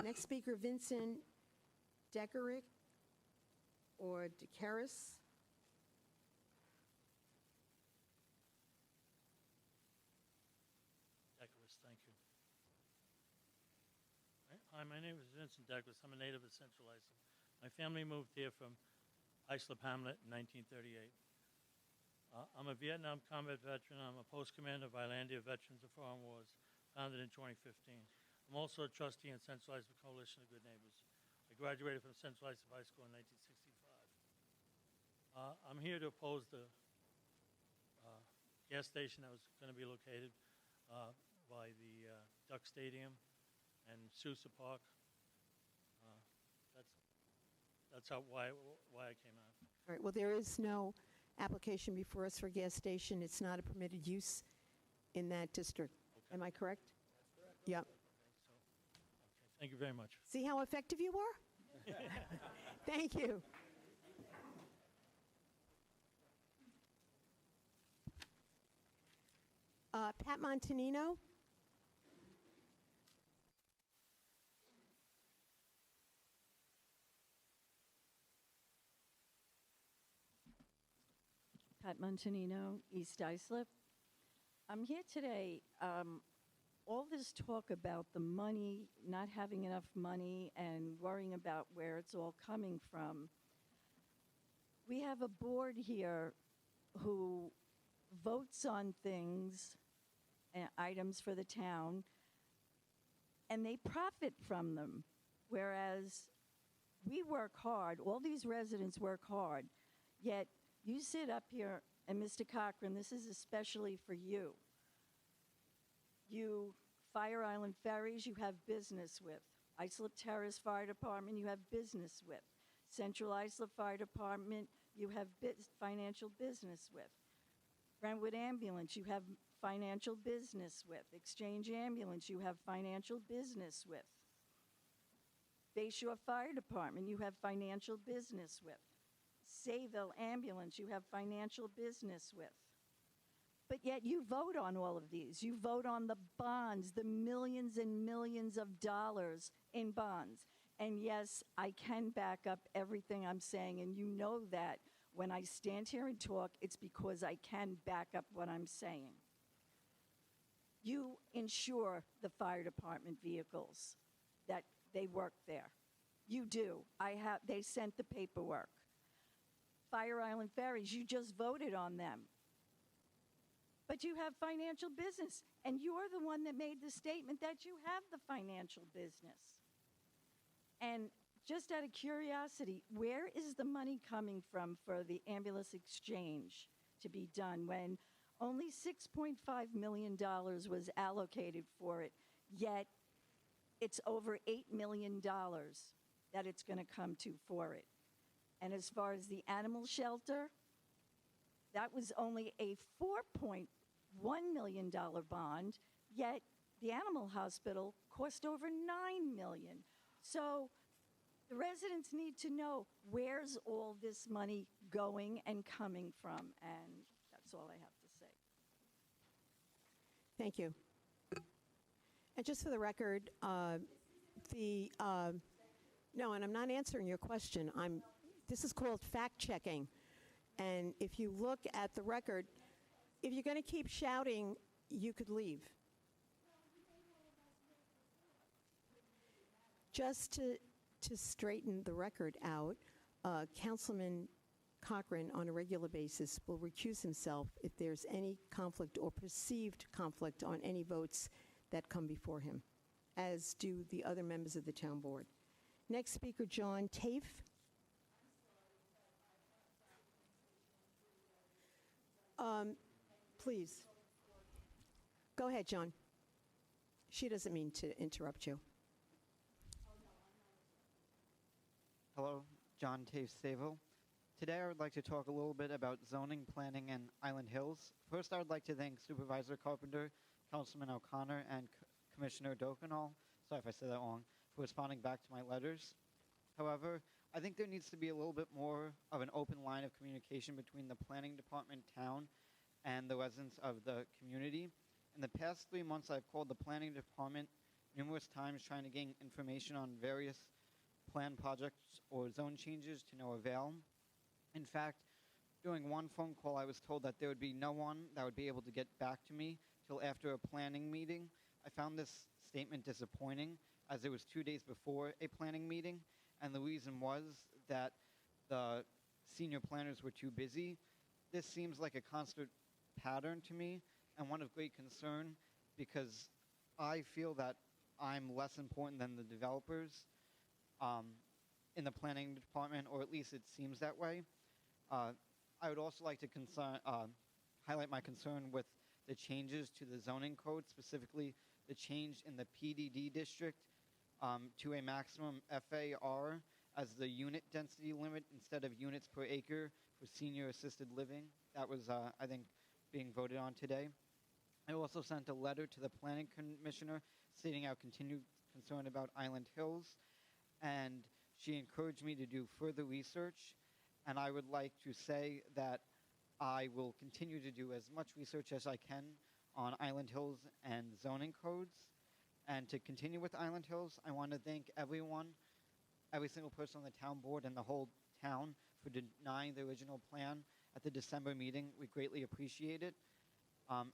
Next speaker, Vincent Deckerick or DeCaris? Decorous, thank you. Hi, my name is Vincent Decorous. I'm a native of Central Islip. My family moved here from Islip Hamlet in 1938. I'm a Vietnam combat veteran. I'm a post commander of Islandia Veterans of Foreign Wars, founded in 2015. I'm also a trustee in Central Islip Coalition of Good Neighbors. I graduated from Central Islip High School in 1965. I'm here to oppose the gas station that was going to be located by the Duck Stadium and Sousa Park. That's why I came out. All right, well, there is no application before us for gas station. It's not a permitted use in that district. Okay. Am I correct? Yep. Okay, thank you very much. See how effective you were? Thank you. Pat Montanino. Pat Montanino, East Islip. I'm here today. All this talk about the money, not having enough money, and worrying about where it's all coming from. We have a board here who votes on things, items for the town, and they profit from them. Whereas we work hard, all these residents work hard, yet you sit up here, and Mr. Cochran, this is especially for you. You, Fire Island Ferries, you have business with. Islip Terrace Fire Department, you have business with. Central Islip Fire Department, you have financial business with. Brentwood Ambulance, you have financial business with. Exchange Ambulance, you have financial business with. Bayshore Fire Department, you have financial business with. Sayville Ambulance, you have financial business with. But yet you vote on all of these. You vote on the bonds, the millions and millions of dollars in bonds. And yes, I can back up everything I'm saying, and you know that when I stand here and talk, it's because I can back up what I'm saying. You insure the fire department vehicles that they work there. You do. They sent the paperwork. Fire Island Ferries, you just voted on them. But you have financial business, and you're the one that made the statement that you have the financial business. And just out of curiosity, where is the money coming from for the ambulance exchange to be done when only $6.5 million was allocated for it, yet it's over $8 million that it's going to come to for it? And as far as the animal shelter, that was only a $4.1 million bond, yet the animal hospital cost over $9 million. So the residents need to know, where's all this money going and coming from? And that's all I have to say. Thank you. And just for the record, no, and I'm not answering your question. This is called fact-checking. And if you look at the record, if you're going to keep shouting, you could leave. Just to straighten the record out, Councilman Cochran, on a regular basis, will recuse himself if there's any conflict or perceived conflict on any votes that come before him, as do the other members of the town board. Next speaker, John Tafe. Please. Go ahead, John. She doesn't mean to interrupt you. Hello, John Tafe Savo. Today I would like to talk a little bit about zoning, planning, and Island Hills. First, I would like to thank Supervisor Carpenter, Councilman O'Connor, and Commissioner Dokenall, sorry if I said that wrong, for responding back to my letters. However, I think there needs to be a little bit more of an open line of communication between the planning department, town, and the residents of the community. In the past 3 months, I've called the planning department numerous times trying to gain information on various plan projects or zone changes to no avail. In fact, during one phone call, I was told that there would be no one that would be able to get back to me till after a planning meeting. I found this statement disappointing, as it was 2 days before a planning meeting, and the reason was that the senior planners were too busy. This seems like a constant pattern to me, and one of great concern, because I feel that I'm less important than the developers in the planning department, or at least it seems that way. I would also like to highlight my concern with the changes to the zoning code, specifically the change in the PDD district to a maximum FAR as the unit density limit instead of units per acre for senior assisted living. That was, I think, being voted on today. I also sent a letter to the planning commissioner stating our continued concern about Island Hills, and she encouraged me to do further research, and I would like to say that I will continue to do as much research as I can on Island Hills and zoning codes. And to continue with Island Hills, I want to thank everyone, every single person on the town board and the whole town for denying the original plan at the December meeting. We greatly appreciate it.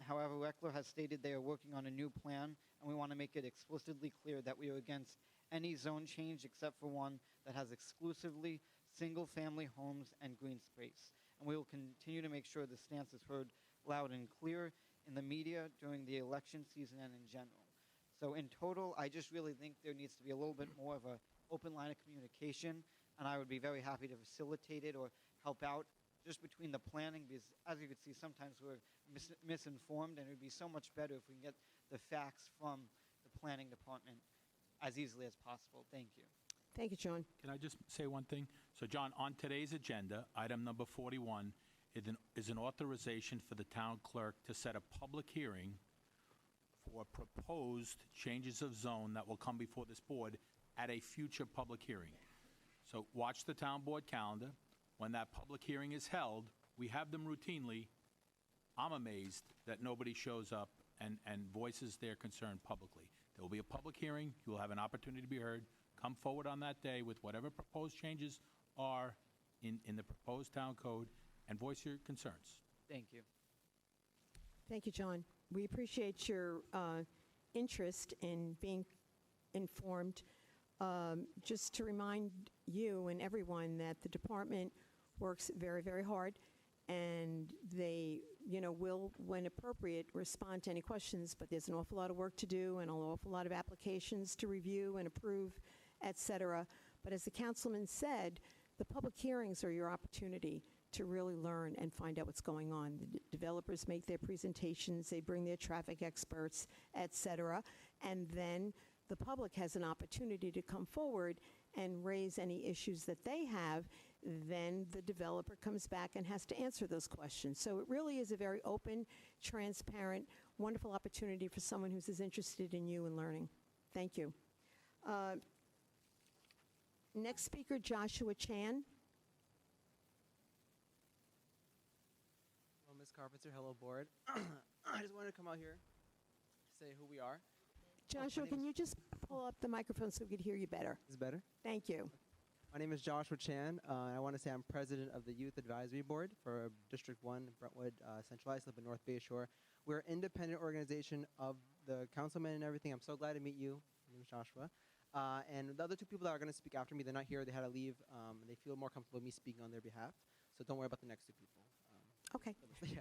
However, Reckler has stated they are working on a new plan, and we want to make it explicitly clear that we are against any zone change except for one that has exclusively single-family homes and green space. And we will continue to make sure the stance is heard loud and clear in the media during the election season and in general. So in total, I just really think there needs to be a little bit more of an open line of communication, and I would be very happy to facilitate it or help out just between the planning, because as you can see, sometimes we're misinformed, and it would be so much better if we can get the facts from the planning department as easily as possible. Thank you. Thank you, John. Can I just say one thing? So, John, on today's agenda, item number 41 is an authorization for the town clerk to set a public hearing for proposed changes of zone that will come before this board at a future public hearing. So watch the town board calendar. When that public hearing is held, we have them routinely. I'm amazed that nobody shows up and voices their concern publicly. There will be a public hearing. You will have an opportunity to be heard. Come forward on that day with whatever proposed changes are in the proposed town code and voice your concerns. Thank you. Thank you, John. We appreciate your interest in being informed. Just to remind you and everyone that the department works very, very hard, and they, will, when appropriate, respond to any questions, but there's an awful lot of work to do and an awful lot of applications to review and approve, et cetera. But as the councilman said, the public hearings are your opportunity to really learn and find out what's going on. The developers make their presentations, they bring their traffic experts, et cetera, and then the public has an opportunity to come forward and raise any issues that they have. Then the developer comes back and has to answer those questions. So it really is a very open, transparent, wonderful opportunity for someone who's as interested in you and learning. Thank you. Next speaker, Joshua Chan. Hello, Ms. Carpenter. Hello, board. I just wanted to come out here to say who we are. Joshua, can you just pull up the microphone so we could hear you better? Is better? Thank you. My name is Joshua Chan. I want to say I'm president of the Youth Advisory Board for District 1, Brentwood, Central Islip, and North Bay Shore. We're an independent organization of the councilman and everything. I'm so glad to meet you. My name is Joshua. And the other two people that are going to speak after me, they're not here. They had to leave. They feel more comfortable with me speaking on their behalf. So don't worry about the next two people. Okay. Yeah.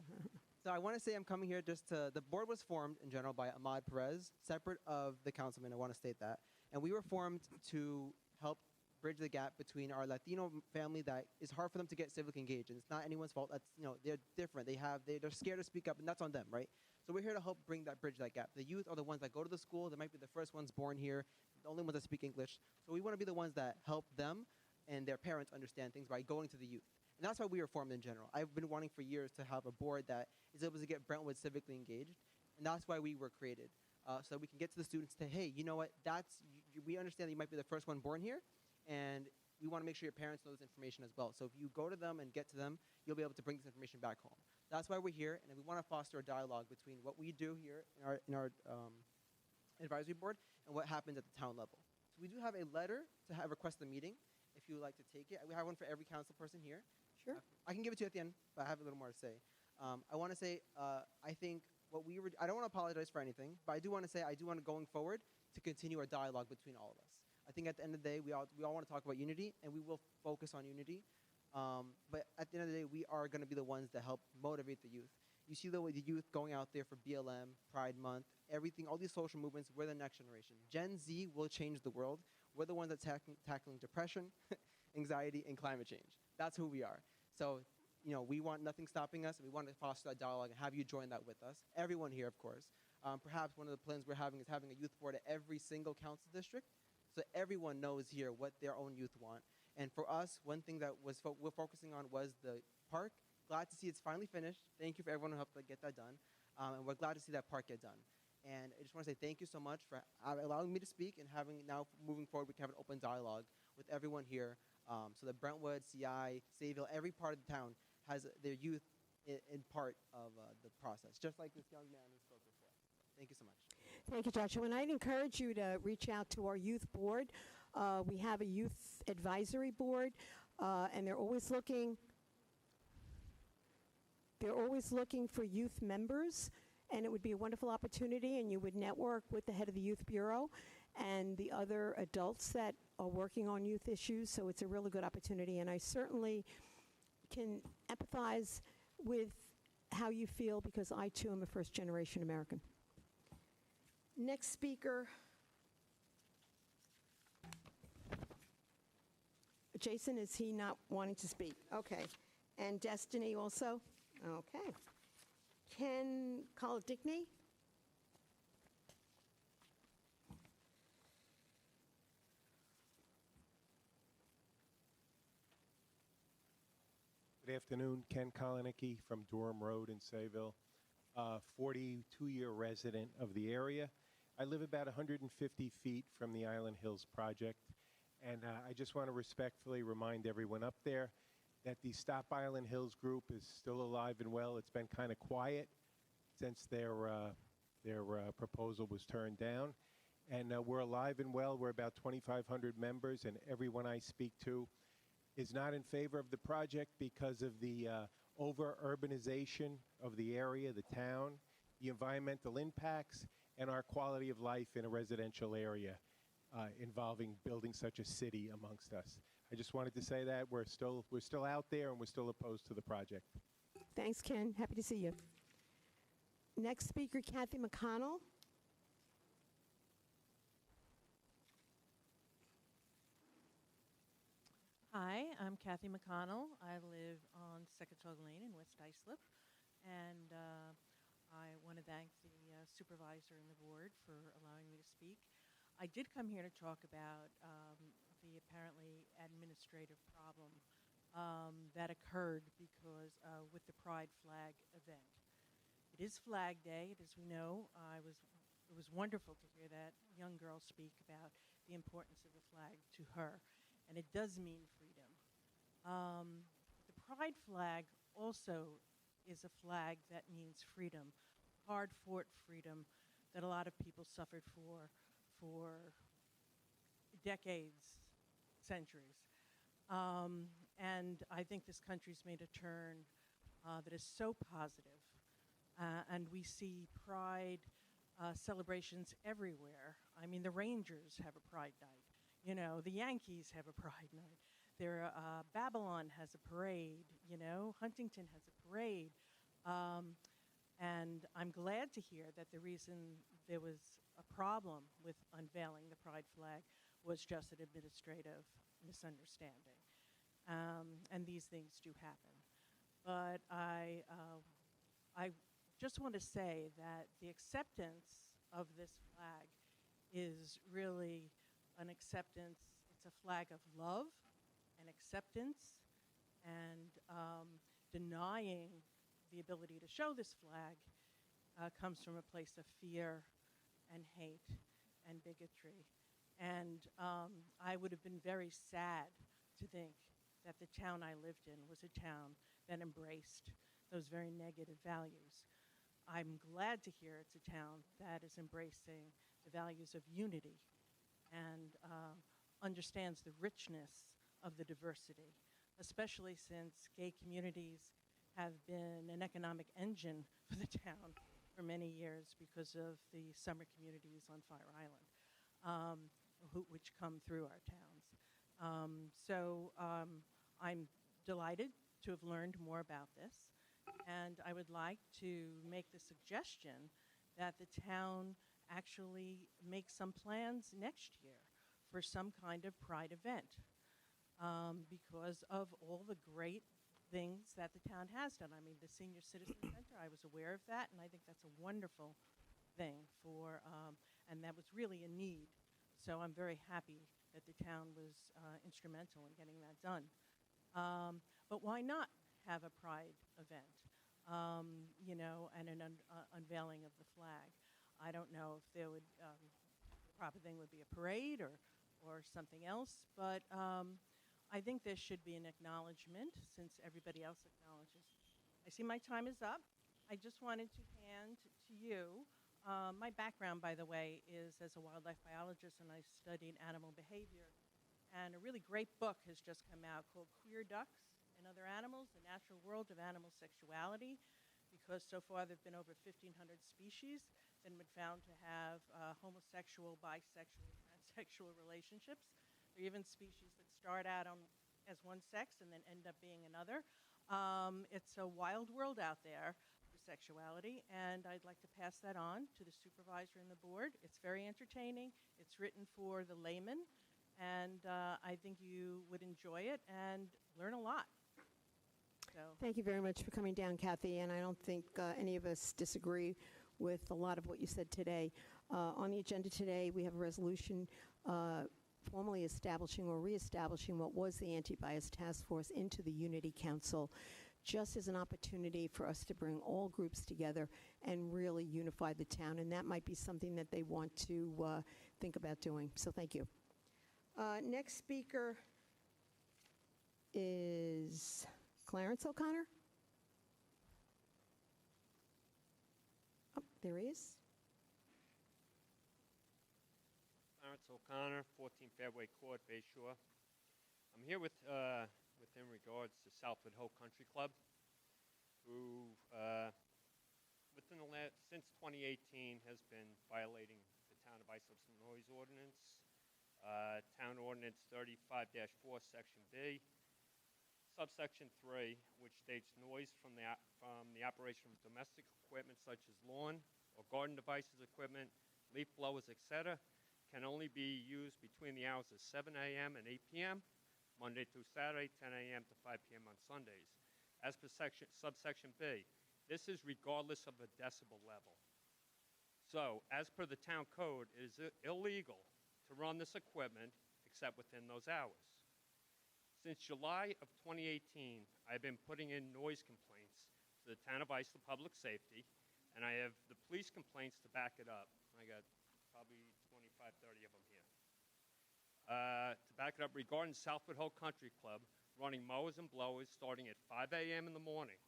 So I want to say I'm coming here just to, the board was formed in general by Ahmad Perez, separate of the councilman. I want to state that. And we were formed to help bridge the gap between our Latino family that is hard for them to get civically engaged. And it's not anyone's fault. That's, they're different. They're scared to speak up, and that's on them, right? So we're here to help bridge that gap. The youth are the ones that go to the school. They might be the first ones born here, the only ones that speak English. So we want to be the ones that help them and their parents understand things by going to the youth. And that's why we were formed in general. I've been wanting for years to have a board that is able to get Brentwood civically engaged, and that's why we were created, so we can get to the students and say, hey, you know what, we understand that you might be the first one born here, and we want to make sure your parents know this information as well. So if you go to them and get to them, you'll be able to bring this information back home. That's why we're here, and we want to foster a dialogue between what we do here in our advisory board and what happens at the town level. So we do have a letter to have request a meeting if you would like to take it. We have one for every council person here. Sure. I can give it to you at the end, but I have a little more to say. I want to say, I think I don't want to apologize for anything, but I do want to say I do want to, going forward, to continue our dialogue between all of us. I think at the end of the day, we all want to talk about unity, and we will focus on unity. But at the end of the day, we are going to be the ones that help motivate the youth. You see the youth going out there for BLM, Pride Month, everything, all these social movements. We're the next generation. Gen Z will change the world. We're the ones that tackling depression, anxiety, and climate change. That's who we are. So, we want nothing stopping us, and we want to foster that dialogue and have you join that with us. Everyone here, of course. Perhaps one of the plans we're having is having a youth board at every single council district, so everyone knows here what their own youth want. And for us, one thing that we're focusing on was the park. Glad to see it's finally finished. Thank you for everyone who helped get that done. And we're glad to see that park get done. And I just want to say thank you so much for allowing me to speak and having now moving forward, we can have an open dialogue with everyone here. So that Brentwood, CI, Sayville, every part of the town has their youth in part of the process, just like this young man who spoke before. Thank you so much. Thank you, Joshua. And I'd encourage you to reach out to our youth board. We have a youth advisory board, and they're always looking for youth members, and it would be a wonderful opportunity, and you would network with the head of the Youth Bureau and the other adults that are working on youth issues, so it's a really good opportunity, and I certainly can empathize with how you feel because I, too, am a first-generation American. Next speaker, Jason, is he not wanting to speak? Okay. And Destiny also? Okay. Ken Kolodickney? Good afternoon, Ken Kolonicky from Durham Road in Sayville, 42-year resident of the area. I live about 150 feet from the Island Hills project, and I just want to respectfully remind everyone up there that the Stop Island Hills group is still alive and well. It's been kind of quiet since their proposal was turned down, and we're alive and well. We're about 2,500 members, and everyone I speak to is not in favor of the project because of the over-urbanization of the area, the town, the environmental impacts, and our quality of life in a residential area involving building such a city amongst us. I just wanted to say that we're still out there and we're still opposed to the project. Thanks, Ken. Happy to see you. Next speaker, Kathy McConnell. Hi, I'm Kathy McConnell. I live on Secatog Lane in West Islip, and I want to thank the supervisor and the board for allowing me to speak. I did come here to talk about the apparently administrative problem that occurred because with the Pride Flag event. It is Flag Day, as we know. It was wonderful to hear that young girl speak about the importance of the flag to her. And it does mean freedom. The Pride flag also is a flag that means freedom, hard-fought freedom that a lot of people suffered for decades, centuries. And I think this country's made a turn that is so positive. And we see Pride celebrations everywhere. I mean, the Rangers have a Pride night. You know, the Yankees have a Pride night. Babylon has a parade, Huntington has a parade. And I'm glad to hear that the reason there was a problem with unveiling the Pride flag was just an administrative misunderstanding. And these things do happen. But I just want to say that the acceptance of this flag is really an acceptance. It's a flag of love and acceptance, and denying the ability to show this flag comes from a place of fear and hate and bigotry. And I would have been very sad to think that the town I lived in was a town that embraced those very negative values. I'm glad to hear it's a town that is embracing the values of unity and understands the richness of the diversity, especially since gay communities have been an economic engine for the town for many years because of the summer communities on Fire Island, which come through our towns. I'm delighted to have learned more about this, and I would like to make the suggestion that the town actually make some plans next year for some kind of pride event because of all the great things that the town has done. I mean, the Senior Citizen Center, I was aware of that, and I think that's a wonderful thing for, and that was really a need. So I'm very happy that the town was instrumental in getting that done. But why not have a pride event, you know, and an unveiling of the flag? I don't know if there would, the proper thing would be a parade or something else, but I think there should be an acknowledgement since everybody else acknowledges. I see my time is up. I just wanted to hand to you, my background, by the way, is as a wildlife biologist, and I studied animal behavior. And a really great book has just come out called Queer Ducks and Other Animals, The Natural World of Animal Sexuality, because so far there have been over 1,500 species that have been found to have homosexual, bisexual, transsexual relationships. There are even species that start out as one sex and then end up being another. It's a wild world out there for sexuality, and I'd like to pass that on to the supervisor and the board. It's very entertaining. It's written for the layman, and I think you would enjoy it and learn a lot. So. Thank you very much for coming down, Kathy, and I don't think any of us disagree with a lot of what you said today. On the agenda today, we have a resolution formally establishing or reestablishing what was the Anti-Bias Task Force into the Unity Council, just as an opportunity for us to bring all groups together and really unify the town, and that might be something that they want to think about doing. So thank you. Next speaker is Clarence O'Connor. Oh, there he is. Clarence O'Connor, 14 Fairway Court, Bayshore. I'm here with in regards to Southwood Ho Country Club, who since 2018 has been violating the Town of Islip's noise ordinance, Town Ordinance 35-4, Section B, subsection 3, which states noise from the operation of domestic equipment such as lawn or garden devices equipment, leaf blowers, etc., can only be used between the hours of 7 a.m. and 8 p.m., Monday through Saturday, 10 a.m. to 5 p.m. on Sundays. As per subsection B, this is regardless of the decibel level. So, as per the town code, it is illegal to run this equipment except within those hours. Since July of 2018, I've been putting in noise complaints to the Town of Islip Public Safety, and I have the police complaints to back it up. I got probably 25, 30 of them here. To back it up, regarding Southwood Ho Country Club, running mowers and blowers starting at 5 a.m. in the morning,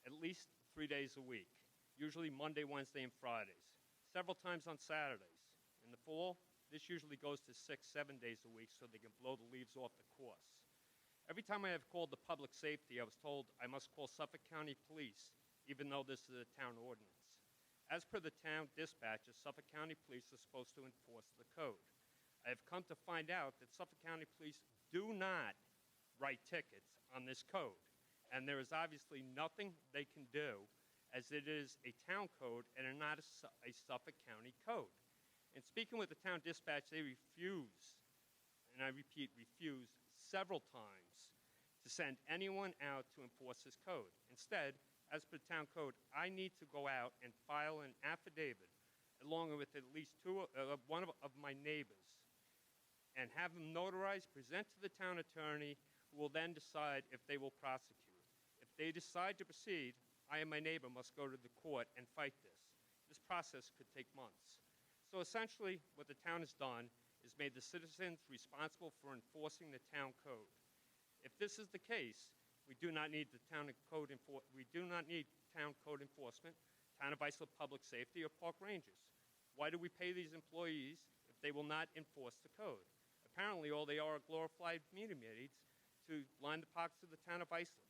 at least 3 days a week, usually Monday, Wednesday, and Fridays, several times on Saturdays. In the fall, this usually goes to 6, 7 days a week so they can blow the leaves off the course. Every time I have called the public safety, I was told I must call Suffolk County Police, even though this is a town ordinance. As per the town dispatches, Suffolk County Police are supposed to enforce the code. I have come to find out that Suffolk County Police do not write tickets on this code, and there is obviously nothing they can do, as it is a town code and not a Suffolk County code. In speaking with the town dispatch, they refuse, and I repeat, refuse several times to send anyone out to enforce this code. Instead, as per town code, I need to go out and file an affidavit along with at least one of my neighbors and have them notarized, present to the town attorney, who will then decide if they will prosecute. If they decide to proceed, I and my neighbor must go to the court and fight this. This process could take months. So essentially, what the town has done is made the citizens responsible for enforcing the town code. If this is the case, we do not need town code enforcement, Town of Islip Public Safety, or park rangers. Why do we pay these employees if they will not enforce the code. Apparently, all they are glorified meetings to line the pockets of the town of Islip.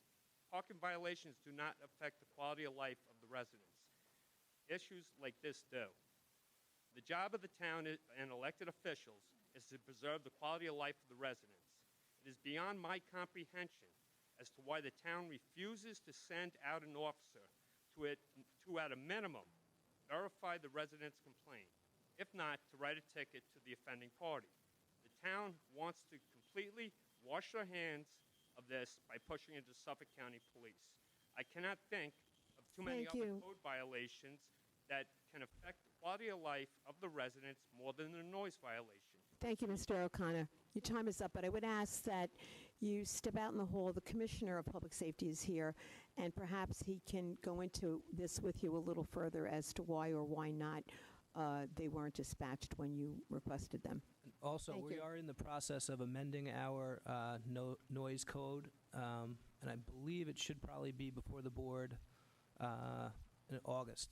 Parking violations do not affect the quality of life of the residents. Issues like this do. The job of the town and elected officials is to preserve the quality of life of the residents. It is beyond my comprehension as to why the town refuses to send out an officer to, at a minimum, verify the resident's complaint, if not, to write a ticket to the offending party. The town wants to completely wash their hands of this by pushing it to Suffolk County Police. I cannot think of too many Thank other you. code violations that can affect the quality of life of the residents more than the noise violation. Thank you, Mr. O'Connor. Your time is up, but I would ask that you step out in the hall. The Commissioner of Public Safety is here, and perhaps he can go into this with you a little further as to why or why not they weren't dispatched when you requested them. Also, Thank we you. are in the process of amending our noise code, and I believe it should probably be before the board in August.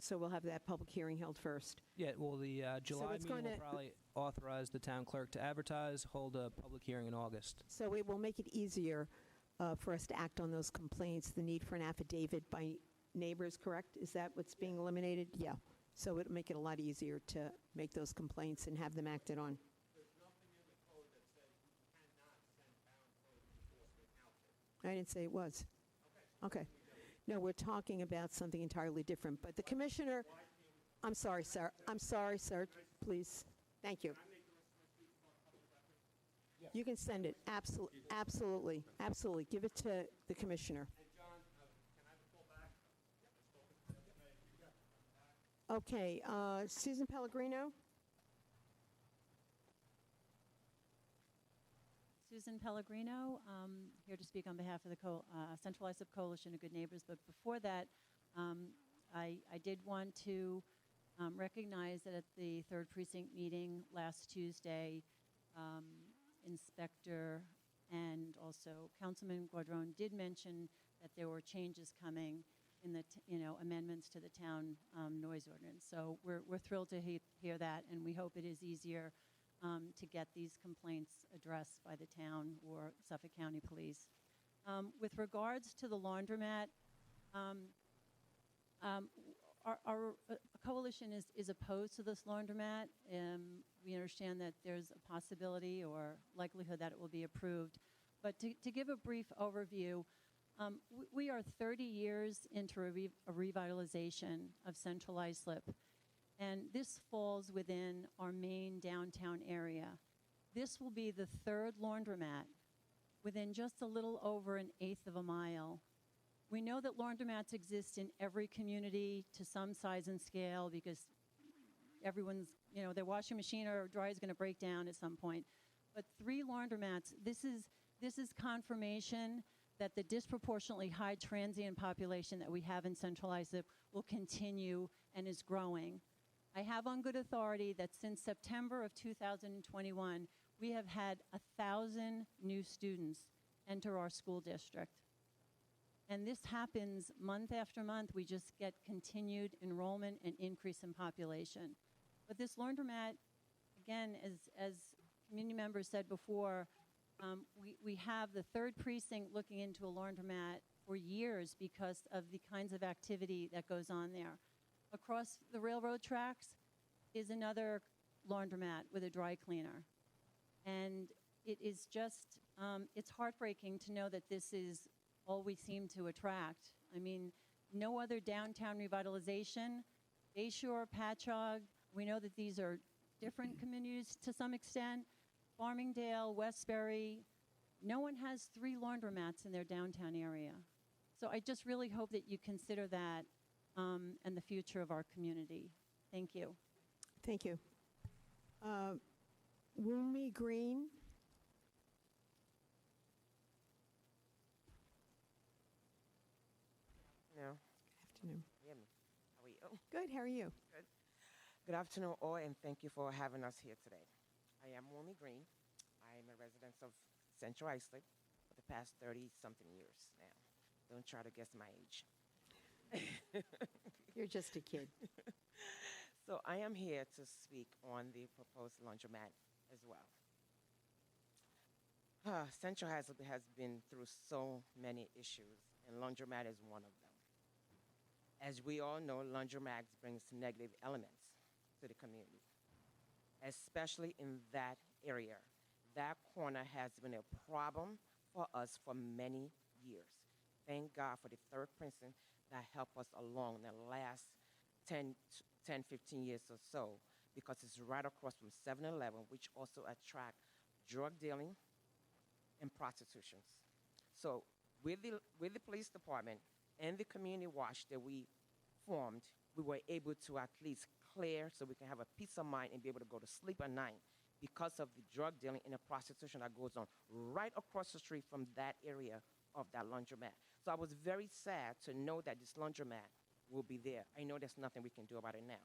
So we'll have that public hearing held first. Yeah, well, the July it's meeting will gonna- probably authorize the town clerk to advertise, hold a public hearing in August. So it will make it easier for us to act on those complaints. The need for an affidavit by neighbors, correct? Is that what's being eliminated? Yeah. So it'll make it a lot easier to make those complaints and have them acted on. I didn't say it was. Okay. No, we're talking about something entirely different. But the Commissioner, I'm sorry, sir. I'm sorry, sir. Please. Thank you. You can send it. Absolutely. Absolutely. Give it to the Commissioner. Okay. Susan Pellegrino? Susan Pellegrino, here to speak on behalf of the Central Islip Coalition of Good Neighbors. But before that, I did want to recognize that at the 3rd Precinct meeting last Tuesday, Inspector and also Councilman Guadron did mention that there were changes coming in the, amendments to the town noise ordinance. So we're thrilled to hear that, and we hope it is easier to get these complaints addressed by the town or Suffolk County Police. With regards to the laundromat, our coalition is opposed to this laundromat. We understand that there's a possibility or likelihood that it will be approved. But to give a brief overview, we are 30 years into a revitalization of Central Islip. And this falls within our main downtown area. This will be the 3rd laundromat within just a little over an 1/8 of a mile. We know that laundromats exist in every community to some size and scale because everyone's, their washing machine or dryer is going to break down at some point. But 3 laundromats, this is confirmation that the disproportionately high transient population that we have in Central Islip will continue and is growing. I have on good authority that since September of 2021, we have had 1,000 new students enter our school district. And this happens month after month. We just get continued enrollment and increase in population. But this laundromat, again, as community members said before, we have the 3rd Precinct looking into a laundromat for years because of the kinds of activity that goes on there. Across the railroad tracks is another laundromat with a dry cleaner. And it is just, it's heartbreaking to know that this is all we seem to attract. I mean, no other downtown revitalization, Bayshore, Patchogue, we know that these are different communities to some extent, Farmingdale, Westbury, no one has 3 laundromats in their downtown area. So I just really hope that you consider that and the future of our community. Thank you. Thank you. Wumi Green? No. Afternoon. Hear me. How are you? Good. How are you? Good. Good afternoon, all, and thank you for having us here today. I am Wumi Green. I am a resident of Central Islip for the past 30-something years now. Don't try to guess my age. You're just a kid. So I am here to speak on the proposed laundromat as well. Central has been through so many issues, and laundromat is one of them. As we all know, laundromats brings negative elements to the community, especially in that area. That corner has been a problem for us for many years. Thank God for the third person that helped us along the last 10, 15 years or so, because it's right across from 7-Eleven, which also attract drug dealing and prostitutions. So with the police department and the community watch that we formed, we were able to at least clear so we can have a peace of mind and be able to go to sleep at night because of the drug dealing and the prostitution that goes on right across the street from that area of that laundromat. So I was very sad to know that this laundromat will be there. I know there's nothing we can do about it now.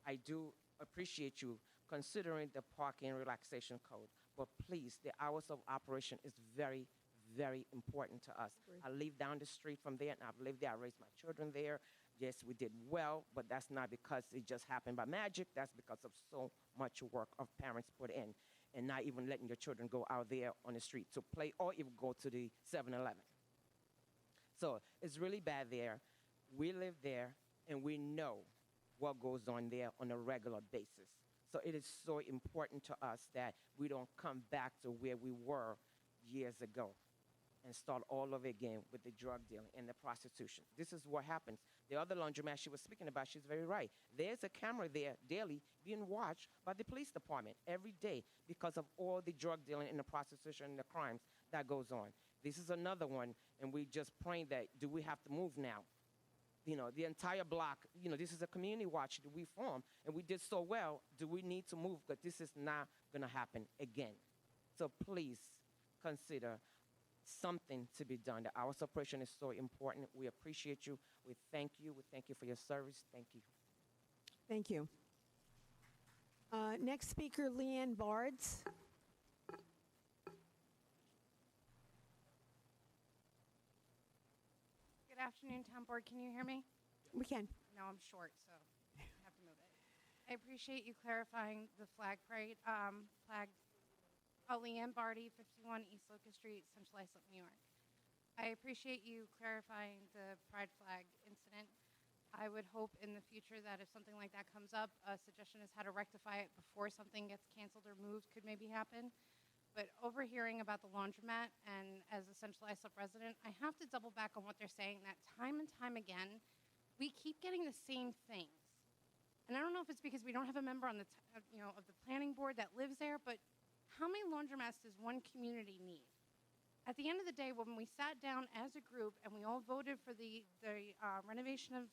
I do appreciate you considering the parking relaxation code, but please, the hours of operation is very, very important to us. I live down the street from there, and I've lived there. I raised my children there. Yes, we did well, but that's not because it just happened by magic. That's because of so much work of parents put in, and not even letting your children go out there on the street to play or even go to the 7-Eleven. So it's really bad there. We live there, and we know what goes on there on a regular basis. So it is so important to us that we don't come back to where we were years ago and start all over again with the drug dealing and the prostitution. This is what happens. The other laundromat she was speaking about, she's very right. There's a camera there daily being watched by the police department every day because of all the drug dealing and the prostitution and the crimes that goes on. This is another one, and we just praying that, do we have to move now? You know, the entire block, you know, this is a community watch that we formed, and we did so well. Do we need to move? Because this is not going to happen again. So please consider something to be done. The hours of operation is so important. We appreciate you. We thank you. We thank you for your service. Thank you. Thank you. Next speaker, Leanne Bards. Good afternoon, Town Board. Can you hear me? We can. No, I'm short, so I have to move it. I appreciate you clarifying the flag parade. Leanne Barty, 51 East Locust Street, Central Islip, New York. I appreciate you clarifying the pride flag incident. I would hope in the future that if something like that comes up, a suggestion is how to rectify it before something gets canceled or moved could maybe happen. But overhearing about the laundromat, and as a Central Islip resident, I have to double back on what they're saying, that time and time again, we keep getting the same things. And I don't know if it's because we don't have a member on the, of the planning board that lives there, but how many laundromats does one community need? At the end of the day, when we sat down as a group and we all voted for the renovation of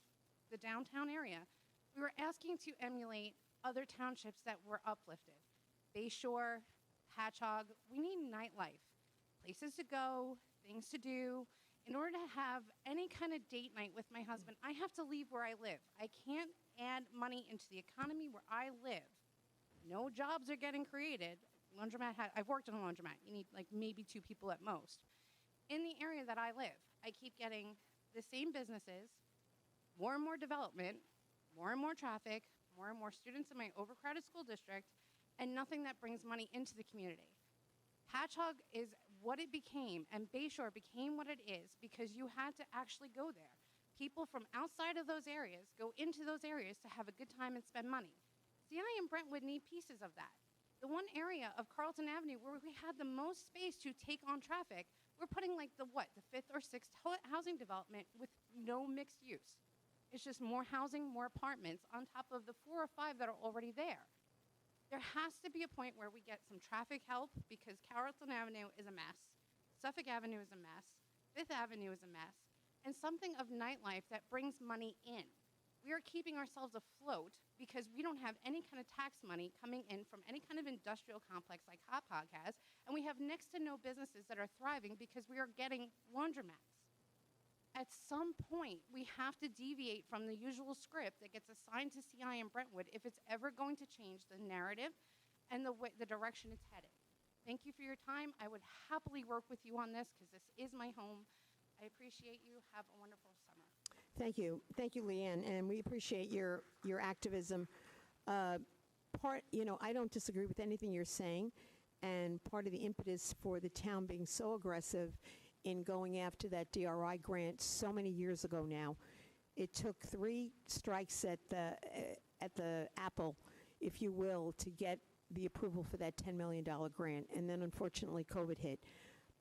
the downtown area, we were asking to emulate other townships that were uplifted. Bayshore, Patchogue, we need nightlife, places to go, things to do. In order to have any kind of date night with my husband, I have to leave where I live. I can't add money into the economy where I live. No jobs are getting created. I've worked in a laundromat. You need like maybe 2 people at most. In the area that I live, I keep getting the same businesses, more and more development, more and more traffic, more and more students in my overcrowded school district, and nothing that brings money into the community. Patchogue is what it became, and Bayshore became what it is because you had to actually go there. People from outside of those areas go into those areas to have a good time and spend money. CI and Brentwood need pieces of that. The one area of Carlton Avenue where we had the most space to take on traffic, we're putting like the 5th or 6th housing development with no mixed use. It's just more housing, more apartments on top of the 4 or 5 that are already there. There has to be a point where we get some traffic help because Carrollton Avenue is a mess, Suffolk Avenue is a mess, 5th Avenue is a mess, and something of nightlife that brings money in. We are keeping ourselves afloat because we don't have any kind of tax money coming in from any kind of industrial complex like Hop Hog has, and we have next to no businesses that are thriving because we are getting laundromats. At some point, we have to deviate from the usual script that gets assigned to CI and Brentwood if it's ever going to change the narrative and the direction it's headed. Thank you for your time. I would happily work with you on this because this is my home. I appreciate you. Have a wonderful summer. Thank you, Leanne, and we appreciate your activism. I don't disagree with anything you're saying, and part of the impetus for the town being so aggressive in going after that DRI grant so many years ago now, it took 3 strikes at the apple, if you will, to get the approval for that $10 million grant, and then unfortunately COVID hit.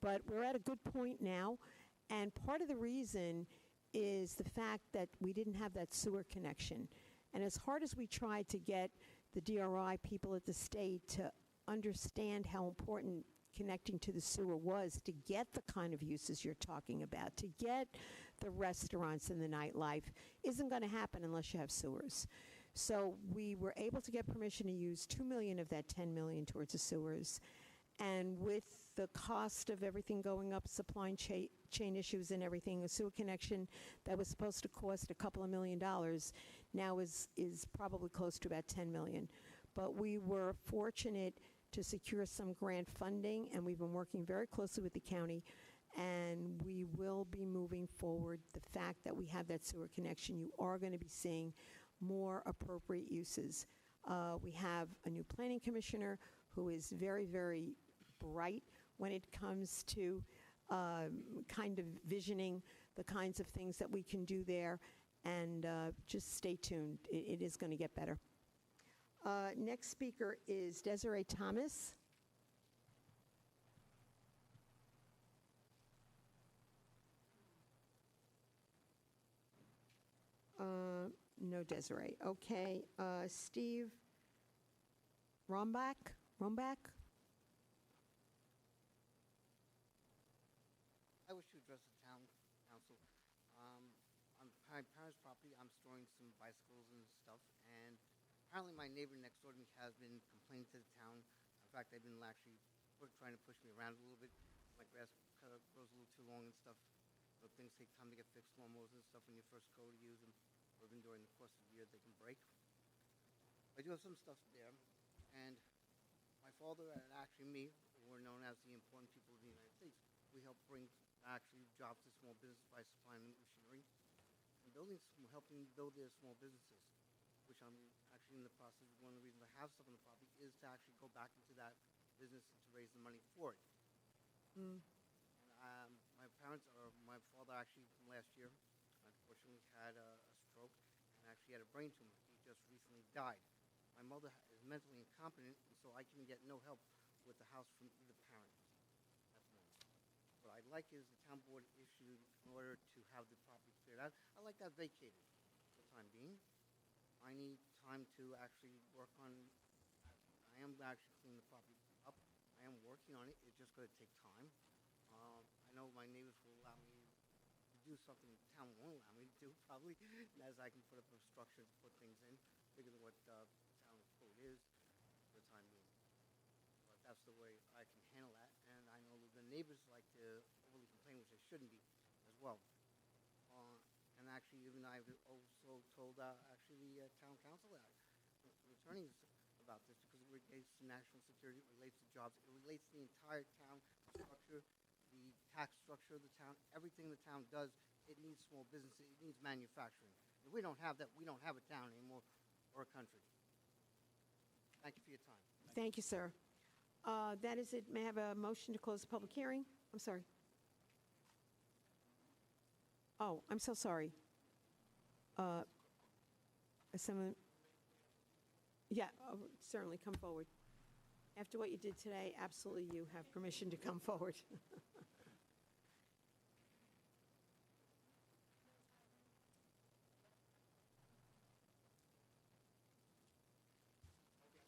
But we're at a good point now, and part of the reason is the fact that we didn't have that sewer connection. And as hard as we tried to get the DRI people at the state to understand how important connecting to the sewer was to get the kind of uses you're talking about, to get the restaurants and the nightlife, isn't going to happen unless you have sewers. So we were able to get permission to use $2 million of that $10 million towards the sewers. And with the cost of everything going up, supply chain issues and everything, a sewer connection that was supposed to cost a couple of $1 million now is probably close to about $10 million. But we were fortunate to secure some grant funding, and we've been working very closely with the county, and we will be moving forward. The fact that we have that sewer connection, you are going to be seeing more appropriate uses. We have a new planning commissioner who is very, very bright when it comes to kind of visioning the kinds of things that we can do there, and just stay tuned. It is going to get better. Next speaker is Desiree Thomas. No Desiree. Okay. Steve Rombach? I wish to address the town council. On my parents' property, I'm storing some bicycles and stuff, and apparently my neighbor next door to me has been complaining to the town. In fact, they've been actually trying to push me around a little bit. My grass grows a little too long and stuff. So things take time to get fixed, lawnmowers and stuff, when you first go to use them, or even during the course of the year, they can break. I do have some stuff there, and my father and actually me, who are known as the important people of the United States, we help bring actually jobs to small business by supplying them machinery and helping build their small businesses, which I'm actually in the process of. One of the reasons I have stuff on the property is to actually go back into that business and to raise the money for it. And my father actually from last year, unfortunately, had a stroke and actually had a brain tumor. He just recently died. My mother is mentally incompetent, and so I can get no help with the house from either parent at the moment. What I'd like is the town board issued in order to have the property cleared out. I'd like that vacated for the time being. I need time to actually work on. I am actually cleaning the property up. I am working on it. It's just going to take time. I know my neighbors will allow me to do something the town won't allow me to do, probably, as I can put up a structure to put things in, bigger than what the town's code is for the time being. But that's the way I can handle that, and I know the neighbors like to overly complain, which they shouldn't be, as well. And actually, even I've also told actually the town council that, the attorneys, about this, because it relates to national security, it relates to jobs, it relates to the entire town structure, the tax structure of the town, everything the town does. It needs small businesses, it needs manufacturing. If we don't have that, we don't have a town anymore or a country. Thank you for your time. Thank you, sir. That is it. May I have a motion to close the public hearing? I'm sorry. Oh, I'm so sorry. Someone, yeah, certainly come forward. After what you did today, absolutely you have permission to come forward.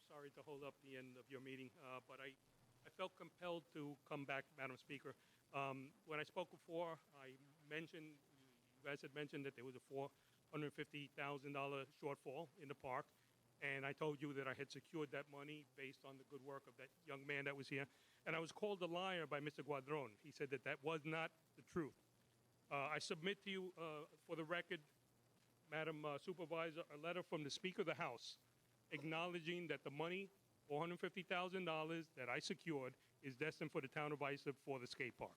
Sorry to hold up the end of your meeting, but I felt compelled to come back, Madam Speaker. When I spoke before, I mentioned, you guys had mentioned that there was a $450,000 shortfall in the park, and I told you that I had secured that money based on the good work of that young man that was here. And I was called a liar by Mr. Guadron. He said that that was not the truth. I submit to you, for the record, Madam Supervisor, a letter from the Speaker of the House acknowledging that the money, $450,000 that I secured, is destined for the town of Islip for the skate park.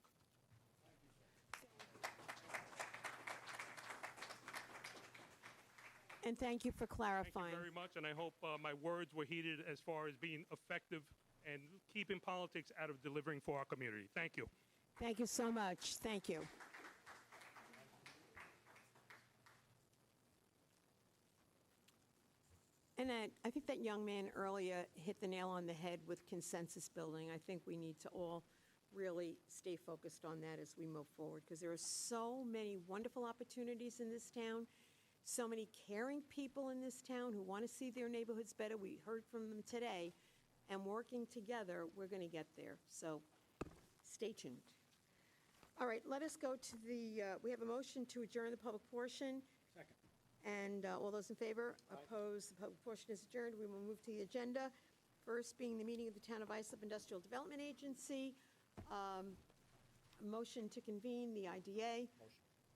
And thank you for clarifying. Thank you very much, and I hope my words were heeded as far as being effective and keeping politics out of delivering for our community. Thank you. Thank you so much. Thank you. And I think that young man earlier hit the nail on the head with consensus building. I think we need to all really stay focused on that as we move forward, because there are so many wonderful opportunities in this town, so many caring people in this town who want to see their neighborhoods better. We heard from them today, and working together, we're going to get there. So stay tuned. All right, let us go to we have a motion to adjourn the public portion. Second. And all those in favor? Opposed? The public portion is adjourned. We will move to the agenda. First being the meeting of the Town of Islip Industrial Development Agency. Motion to convene the IDA.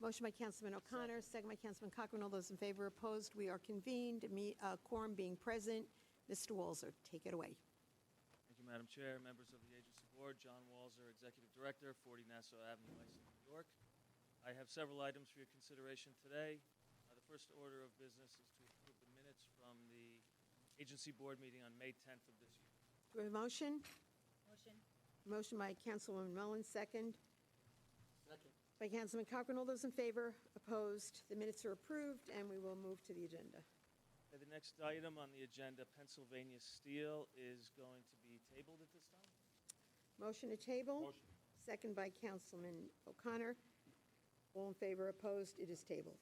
Motion by Councilman O'Connor, second by Councilman Cochran. All those in favor? Opposed? We are convened. Quorum being present. Mr. Walzer, take it away. Thank you, Madam Chair, members of the agency board. John Walzer, Executive Director, 40 Nassau Avenue, Islip, New York. I have several items for your consideration today. The first order of business is to approve the minutes from the agency board meeting on May 10th of this year. Do we have a motion? Motion. Motion by Councilwoman Mullen, second. Second. By Councilman Cochran. All those in favor? Opposed? The minutes are approved, and we will move to the agenda. Okay, the next item on the agenda, Pennsylvania Steel, is going to be tabled at this time. Motion to table. Motion. Second by Councilman O'Connor. All in favor? Opposed? It is tabled.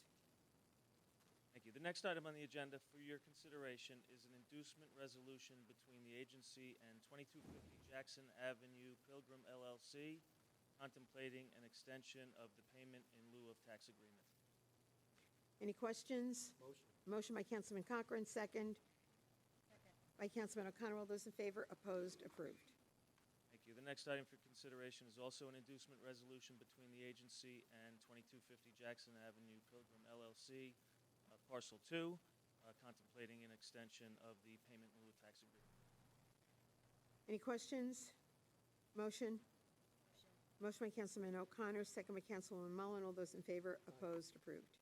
Thank you. The next item on the agenda for your consideration is an inducement resolution between the agency and 2250 Jackson Avenue Pilgrim LLC, contemplating an extension of the payment in lieu of tax agreement. Any questions? Motion. Motion by Councilman Cochran, second. By Councilman O'Connor. All those in favor? Opposed? Approved. Thank you. The next item for consideration is also an inducement resolution between the agency and 2250 Jackson Avenue Pilgrim LLC, Parcel 2, contemplating an extension of the payment in lieu of tax agreement. Any questions? Motion? Motion by Councilman O'Connor, second by Councilwoman Mullen. All those in favor? Opposed? Approved.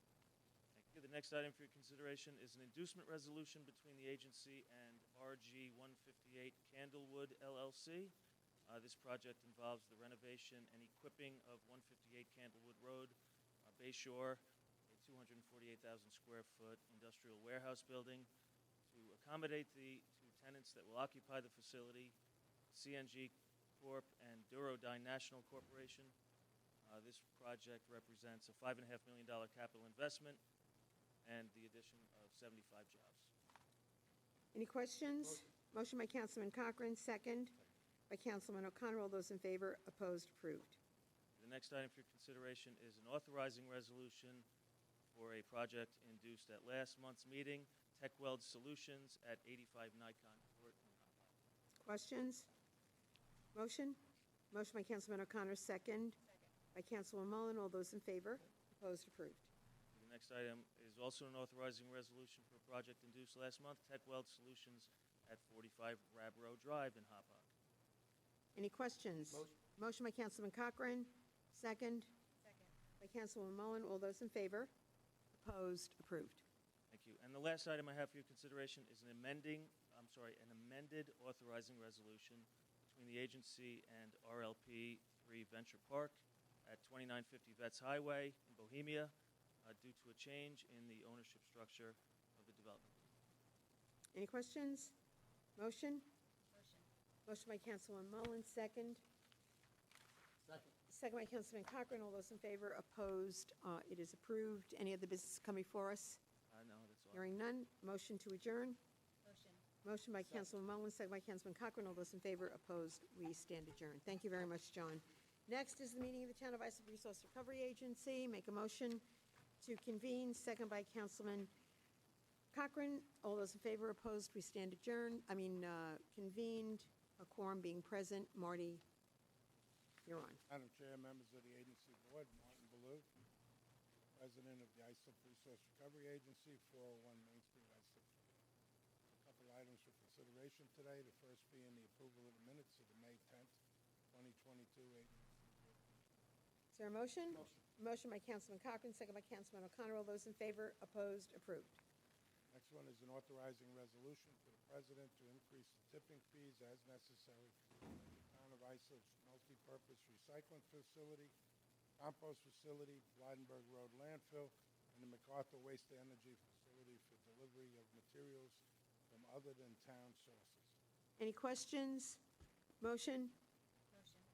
Thank you. The next item for your consideration is an inducement resolution between the agency and RG 158 Candlewood LLC. This project involves the renovation and equipping of 158 Candlewood Road, Bay Shore, a 248,000 square foot industrial warehouse building to accommodate the two tenants that will occupy the facility, CNG Corp. And Durodyne National Corporation. This project represents a $5.5 million capital investment and the addition of 75 jobs. Any questions? Motion by Councilman Cochran, second. By Councilman O'Connor. All those in favor? Opposed? Approved. The next item for your consideration is an authorizing resolution for a project induced at last month's meeting, TechWeld Solutions at 85 Nikon Court in Hop Hop. Questions? Motion? Motion by Councilman O'Connor, second. By Councilwoman Mullen. All those in favor? Opposed? Approved. The next item is also an authorizing resolution for a project induced last month, TechWeld Solutions at 45 Rabrow Drive in Hop Hop. Any questions? Motion by Councilman Cochran, second. By Councilwoman Mullen. All those in favor? Opposed? Approved. Thank you. And the last item I have for your consideration is an amended authorizing resolution between the agency and RLP 3 Venture Park at 2950 Vets Highway in Bohemia due to a change in the ownership structure of the development. Any questions? Motion? Motion by Councilwoman Mullen, second. Second. Second by Councilman Cochran. All those in favor? Opposed? It is approved. Any other business come before us? No, that's all. Hearing none. Motion to adjourn. Motion by Councilman Mullen, second by Councilman Cochran. All those in favor? Opposed? We stand adjourned. Thank you very much, John. Next is the meeting of the Town of Islip Resource Recovery Agency. Make a motion to convene, second by Councilman Cochran. All those in favor? Opposed? We stand adjourned. Convened. A quorum being present. Marty, you're on. Madam Chair, members of the agency board, Martin Ballou, President of the Islip Resource Recovery Agency, 401 Main Street, Islip. A couple items for consideration today, the first being the approval of the minutes of the May 10th, 2022 agency board meeting. Is there a motion? Motion by Councilman Cochran, second by Councilman O'Connor. All those in favor? Opposed? Approved. Next one is an authorizing resolution for the president to increase the tipping fees as necessary at the Town of Islip's multi-purpose recycling facility, compost facility, Blydenburg Road landfill, and the MacArthur Waste to Energy facility for delivery of materials from other than town sources. Any questions? Motion?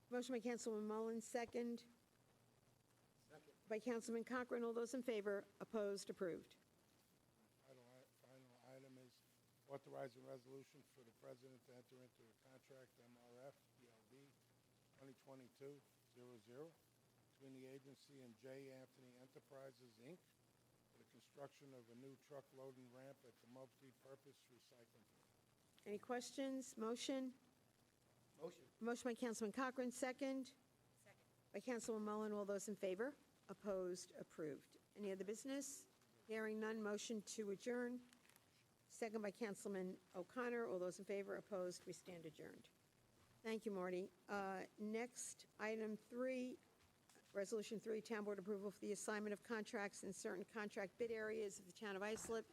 Motion by Councilwoman Mullin, second. Second. By Councilman Cochran. All those in favor? Opposed? Approved. Final item is authorizing resolution for the president to enter into a contract MRF PLD 2022-00 between the agency and J. Anthony Enterprises, Inc. for the construction of a new truck loading ramp at the multi-purpose recycling facility. Any questions? Motion? Motion. Motion by Councilman Cochran, second. Second. By Councilwoman Mullen. All those in favor? Opposed? Approved. Any other business? Hearing none, motion to adjourn. Second by Councilman O'Connor. All those in favor? Opposed? We stand adjourned. Thank you, Marty. Next, item 3, Resolution 3, Town Board approval for the assignment of contracts in certain contract bid areas of the Town of Islip,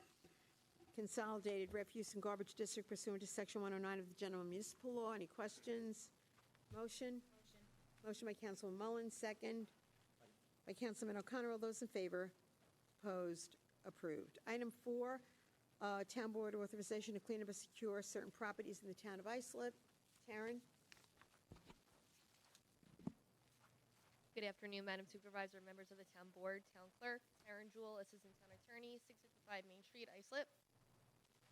Consolidated Refuse and Garbage District pursuant to Section 109 of the General Municipal Law. Any questions? Motion? Motion by Councilman Mullen, second. By Councilman O'Connor. All those in favor? Opposed? Approved. Item 4, Town Board authorization to clean up and secure certain properties in the Town of Islip. Taryn? Good afternoon, Madam Supervisor, members of the Town Board, Town Clerk, Taryn Jewell, Assistant Town Attorney, 655 Main Street, Islip.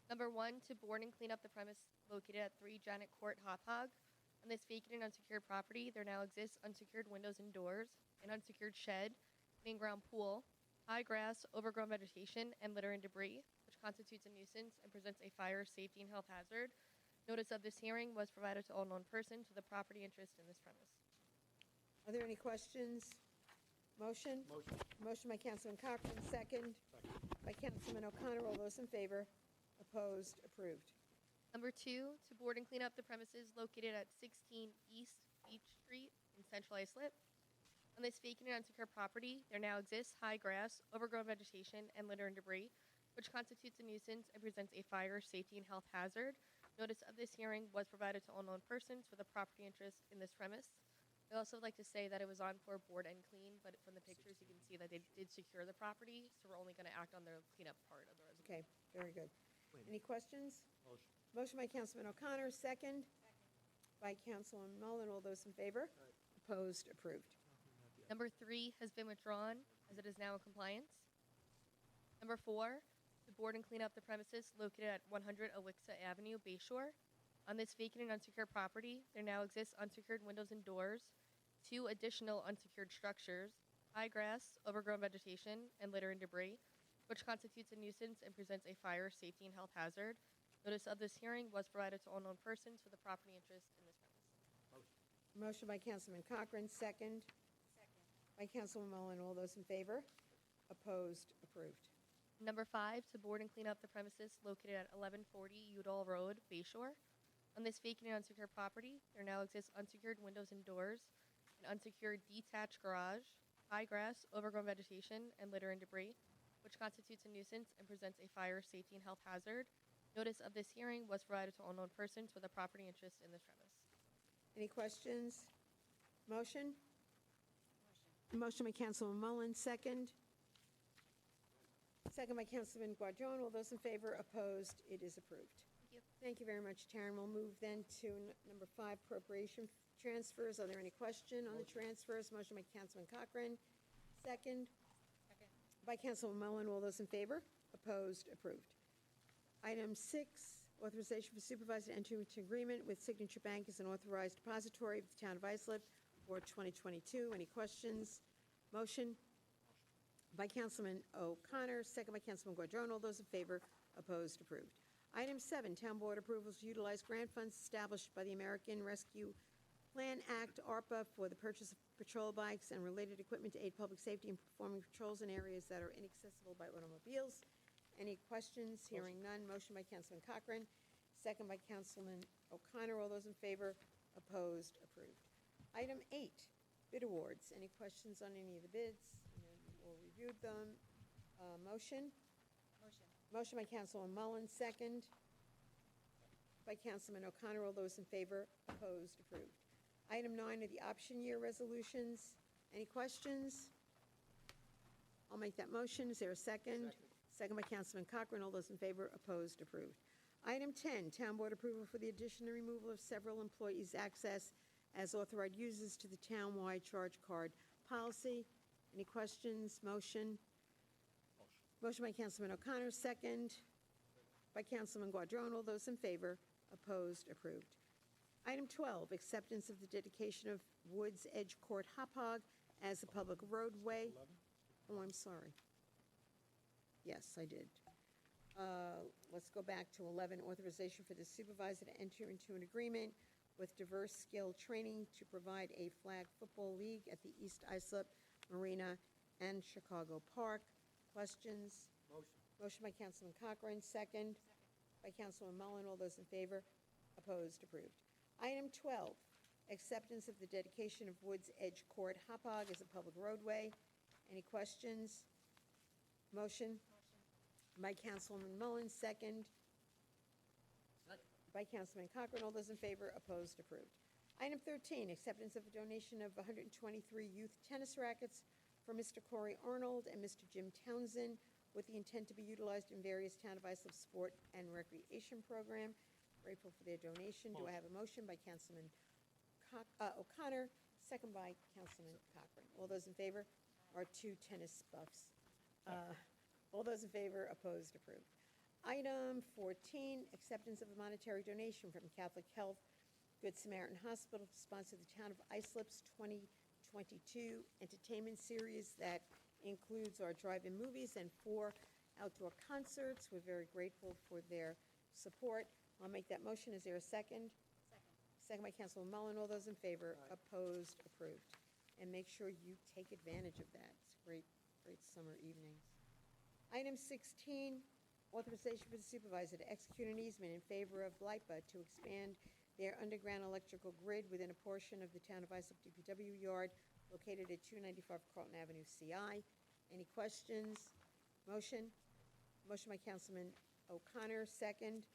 Number 1, to board and clean up the premise located at 3 Janet Court, Hop Hog. On this vacant and unsecured property, there now exists unsecured windows and doors, an unsecured shed, an in-ground pool, high grass, overgrown vegetation, and litter and debris, which constitutes a nuisance and presents a fire, safety, and health hazard. Notice of this hearing was provided to all known persons with a property interest in this premise. Are there any questions? Motion? Motion. Motion by Councilman Cochran, second. By Councilman O'Connor. All those in favor? Opposed? Approved. Number 2, to board and clean up the premises located at 16 East Beach Street in Central Islip. On this vacant and unsecured property, there now exists high grass, overgrown vegetation, and litter and debris, which constitutes a nuisance and presents a fire, safety, and health hazard. Notice of this hearing was provided to all known persons with a property interest in this premise. I'd also like to say that it was on for board and clean, but from the pictures you can see that they did secure the property, so we're only going to act on the cleanup part of the resolution. Okay, very good. Any questions? Motion. Motion by Councilman O'Connor, second. By Councilman Mullen. All those in favor? Opposed? Approved. Number 3 has been withdrawn, as it is now in compliance. Number 4, to board and clean up the premises located at 100 Elixa Avenue, Bayshore. On this vacant and unsecured property, there now exists unsecured windows and doors, 2 additional unsecured structures, high grass, overgrown vegetation, and litter and debris, which constitutes a nuisance and presents a fire, safety, and health hazard. Notice of this hearing was provided to all known persons with a property interest in this premise. Motion by Councilman Cochran, second. By Councilman Mullen. All those in favor? Opposed? Approved. Number 5, to board and clean up the premises located at 1140 Udall Road, Bayshore. On this vacant and unsecured property, there now exists unsecured windows and doors, an unsecured detached garage, high grass, overgrown vegetation, and litter and debris, which constitutes a nuisance and presents a fire, safety, and health hazard. Notice of this hearing was provided to all known persons with a property interest in this premise. Any questions? Motion? Motion by Councilman Mullen, second. Second by Councilman Guardone. All those in favor? Opposed? It is approved. Thank you. Thank you very much, Taryn. We'll move then to number 5, appropriation transfers. Are there any question on the transfers? Motion by Councilman Cochran, second. Second. By Councilman Mullen. All those in favor? Opposed? Approved. Item 6, authorization for supervisor to enter into agreement with Signature Bank as an authorized depository of the Town of Islip for 2022. Any questions? Motion? By Councilman O'Connor, second by Councilman Guardone. All those in favor? Opposed? Approved. Item 7, Town Board approvals to utilize grant funds established by the American Rescue Plan Act, ARPA, for the purchase of patrol bikes and related equipment to aid public safety in performing patrols in areas that are inaccessible by automobiles. Any questions? Hearing none. Motion by Councilman Cochran, second by Councilman O'Connor. All those in favor? Opposed? Approved. Item 8, bid awards. Any questions on any of the bids? We'll review them. Motion? Motion by Councilman Mullen, second by Councilman O'Connor. All those in favor, opposed, approved. Item 9 are the option year resolutions. Any questions? I'll make that motion. Is there a second? Second by Councilman Cochran. All those in favor, opposed, approved. Item 10, Town Board approval for the addition and removal of several employees' access as authorized users to the town-wide charge card policy. Any questions? Motion? Motion by Councilman O'Connor, second by Councilman Guadrone. All those in favor, opposed, approved. Item 12, acceptance of the dedication of Woods Edge Court Hop Hog as a public roadway. Oh, I'm sorry. Yes, I did. Let's go back to 11, authorization for the supervisor to enter into an agreement with Diverse Skill Training to provide a flag football league at the East Islip Marina and Chicago Park. Questions? Motion. Motion by Councilman Cochran, second by Councilman Mullen. All those in favor? Opposed? Approved. Item 12, acceptance of the dedication of Woods Edge Court Hop Hog as a public roadway. Any questions? Motion? By Councilman Mullen, second by Councilman Cochran. All those in favor? Opposed? Approved. Item 13, acceptance of a donation of 123 youth tennis rackets for Mr. Corey Arnold and Mr. Jim Townsend with the intent to be utilized in various Town of Islip sport and recreation program. Grateful for their donation. Do I have a motion by Councilman O'Connor, second by Councilman Cochran? All those in favor are two tennis buffs. All those in favor, opposed, approved. Item 14, acceptance of a monetary donation from Catholic Health Good Samaritan Hospital to sponsor the Town of Islip's 2022 entertainment series that includes our drive-in movies and 4 outdoor concerts. We're very grateful for their support. I'll make that motion. Is there a second? Second by Councilman Mullen. All those in favor, opposed, approved. And make sure you take advantage of that. It's great summer evenings. Item 16, authorization for the supervisor to execute an easement in favor of LIPA to expand their underground electrical grid within a portion of the Town of Islip DPW yard located at 295 Carlton Avenue, CI. Any questions? Motion? Motion by Councilman O'Connor, second.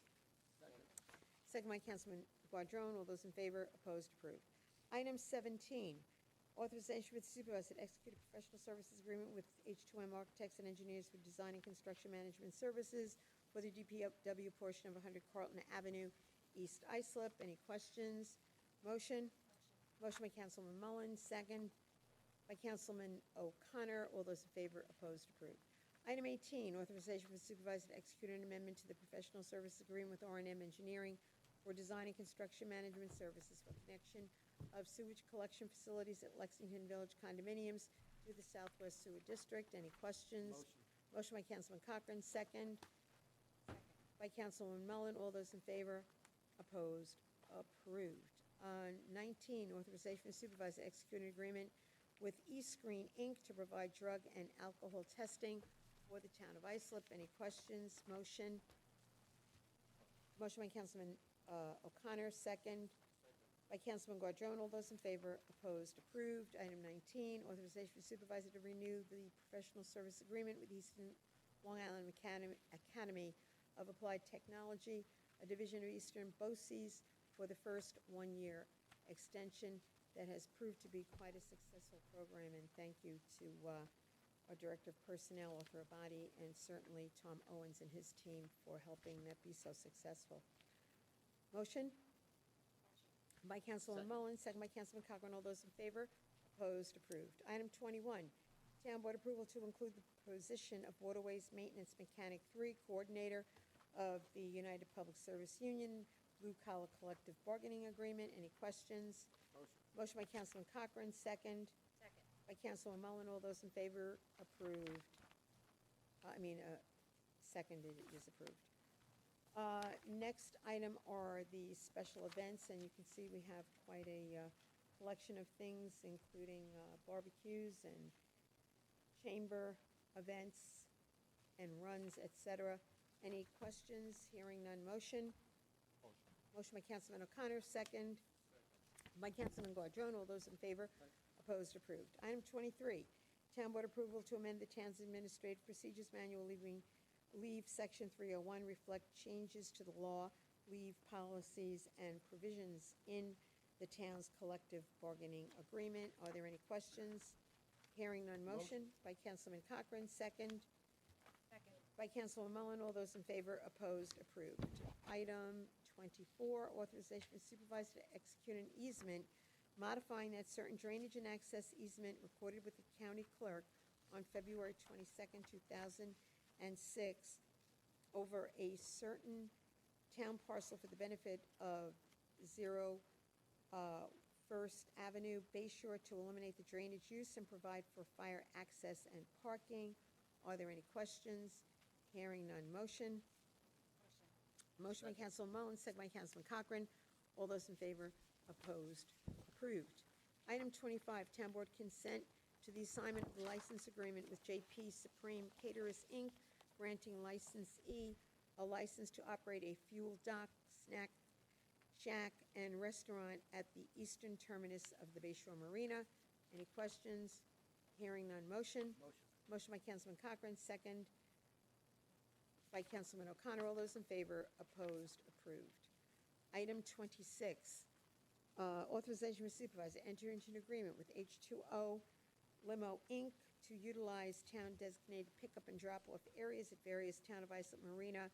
Second by Councilman Guadrone. All those in favor, opposed, approved. Item 17, authorization with the supervisor to execute a professional services agreement with H2M Architects and Engineers for design and construction management services for the DPW portion of 100 Carlton Avenue, East Islip. Any questions? Motion? Motion by Councilman Mullen, second by Councilman O'Connor. All those in favor, opposed, approved. Item 18, authorization for the supervisor to execute an amendment to the professional service agreement with R&M Engineering for design and construction management services for connection of sewage collection facilities at Lexington Village condominiums to the Southwest Sewer District. Any questions? Motion by Councilman Cochran, second by Councilman Mullen. All those in favor, opposed, approved. 19, authorization for supervisor to execute an agreement with eScreen, Inc. to provide drug and alcohol testing for the Town of Islip. Any questions? Motion? Motion by Councilman O'Connor, second by Councilman Guadrone. All those in favor, opposed, approved. Item 19, authorization for supervisor to renew the professional service agreement with Eastern Long Island Academy of Applied Technology, a division of Eastern BOCES, for the first one-year extension that has proved to be quite a successful program. And thank you to our Director of Personnel, Arthur Abadi, and certainly Tom Owens and his team for helping that be so successful. Motion? By Councilman Mullen, second by Councilman Cochran. All those in favor? Opposed? Approved. Item 21, Town Board approval to include the position of Waterways Maintenance Mechanic 3 Coordinator of the United Public Service Union Blue Collar Collective Bargaining Agreement. Any questions? Motion by Councilman Cochran, second by Councilman Mullen. All those in favor? Approved. Seconded is approved. Next item are the special events, and you can see we have quite a collection of things, including barbecues and chamber events and runs, etc. Any questions? Hearing none. Motion? Motion by Councilman O'Connor, second by Councilman Guadrone. All those in favor? Opposed? Approved. Item 23, Town Board approval to amend the town's administrative procedures manual, leaving leave Section 301 reflect changes to the law, leave policies, and provisions in the town's collective bargaining agreement. Are there any questions? Hearing none. Motion by Councilman Cochran, second. Second. By Councilman Mullen. All those in favor, opposed, approved. Item 24, authorization for supervisor to execute an easement modifying that certain drainage and access easement recorded with the county clerk on February 22nd, 2006, over a certain town parcel for the benefit of 1st Avenue, Bay Shore, to eliminate the drainage use and provide for fire access and parking. Are there any questions? Hearing none. Motion. Motion by Councilman Mullen, second by Councilman Cochran. All those in favor, opposed, approved. Item 25, Town Board consent to the assignment of the license agreement with JP Supreme Caterers, Inc., granting licensee a license to operate a fuel dock, snack shack, and restaurant at the eastern terminus of the Bay Shore Marina. Any questions? Hearing none. Motion. Motion by Councilman Cochran, second by Councilman O'Connor. All those in favor, opposed, approved. Item 26, authorization for supervisor enter into an agreement with H2O Limo, Inc. to utilize town-designated pickup and drop-off areas at various Town of Islip Marina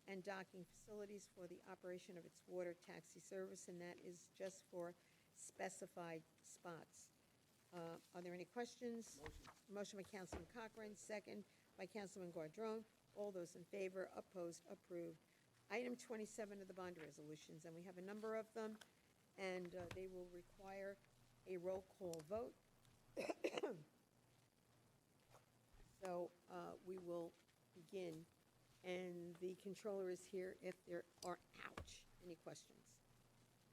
and docking facilities for the operation of its water taxi service, and that is just for specified spots. Are there any questions? Motion by Councilman Cochran, second by Councilman Gardron. All those in favor, opposed, approved. Item 27 of the bond resolutions, and we have a number of them, and they will require a roll call vote. So we will begin, and the controller is here if there are, any questions?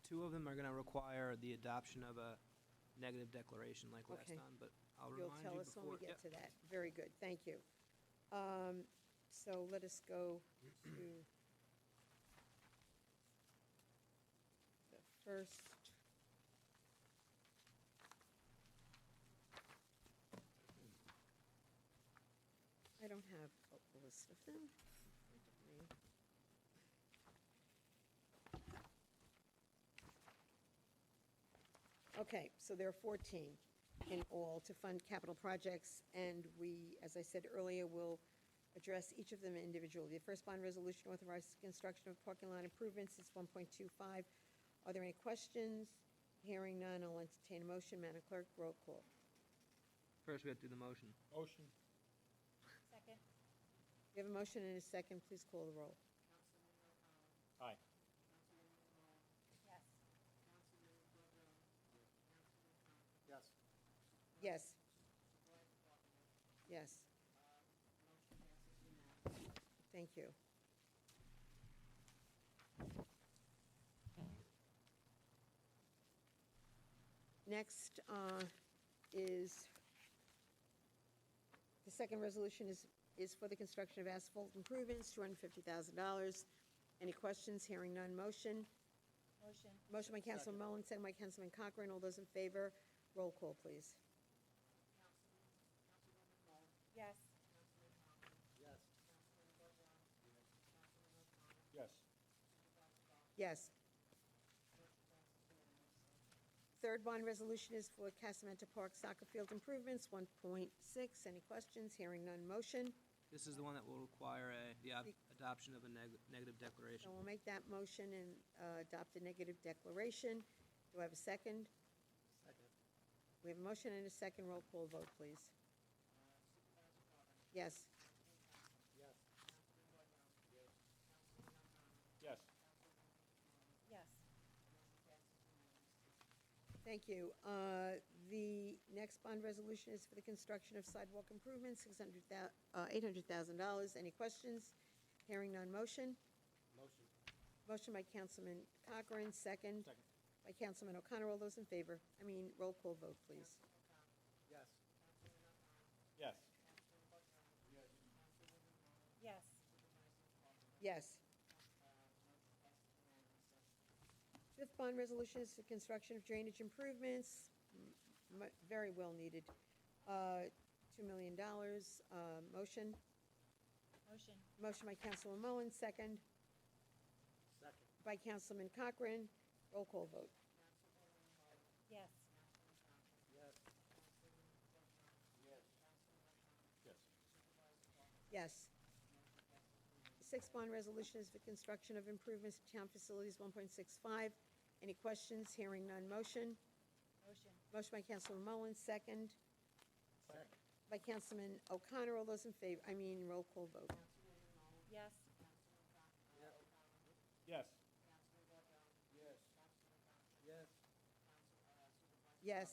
Two of them are going to require the adoption of a negative declaration like last Okay. time, but I'll You'll remind tell you us before. when we get Yep. to that. Very good, thank you. So let us go to the first. I don't have a list of them in front of me. Okay, so there are 14 in all to fund capital projects, and we, as I said earlier, will address each of them individually. The first bond resolution authorizes construction of parking lot improvements. It's 1.25. Are there any questions? Hearing none, I'll entertain a motion. Madam Clerk, roll call. First, we have to do the motion. Motion. Second. We have a motion and a second. Please call the roll. Aye. Yes. Yes. Yes. Yes. Thank you. Next is, the second resolution is for the construction of asphalt improvements, $250,000. Any questions? Hearing none. Motion. Motion. Motion by Councilman Mullen, second by Councilman Cochran. All those in favor, roll call, please. Yes. Yes. Yes. Yes. Third bond resolution is for Casamento Park soccer field improvements, 1.6. Any questions? Hearing none. Motion. This is the one that will require the adoption of a negative declaration. So we'll make that motion and adopt a negative declaration. Do I have a second? Second. We have a motion and a second. Roll call vote, please. Yes. Yes. Yes. Yes. Thank you. The next bond resolution is for the construction of sidewalk improvements, $800,000. Any questions? Hearing none. Motion. Motion. Motion by Councilman Cochran, second. Second. By Councilman O'Connor. All those in favor? Roll call vote, please. Yes. Yes. Yes. Yes. Fifth bond resolution is the construction of drainage improvements, very well needed. $2 million. Motion. Motion. Motion by Councilman Mullen, second. Second. By Councilman Cochran. Roll call vote. Yes. Yes. Yes. Yes. Yes. Sixth bond resolution is for construction of improvements to town facilities, 1.65. Any questions? Hearing none. Motion. Motion. Motion by Councilman Mullen, second. Second. By Councilman O'Connor. All those in favor, roll call vote. Yes. Yes. Yes. Yes. Yes.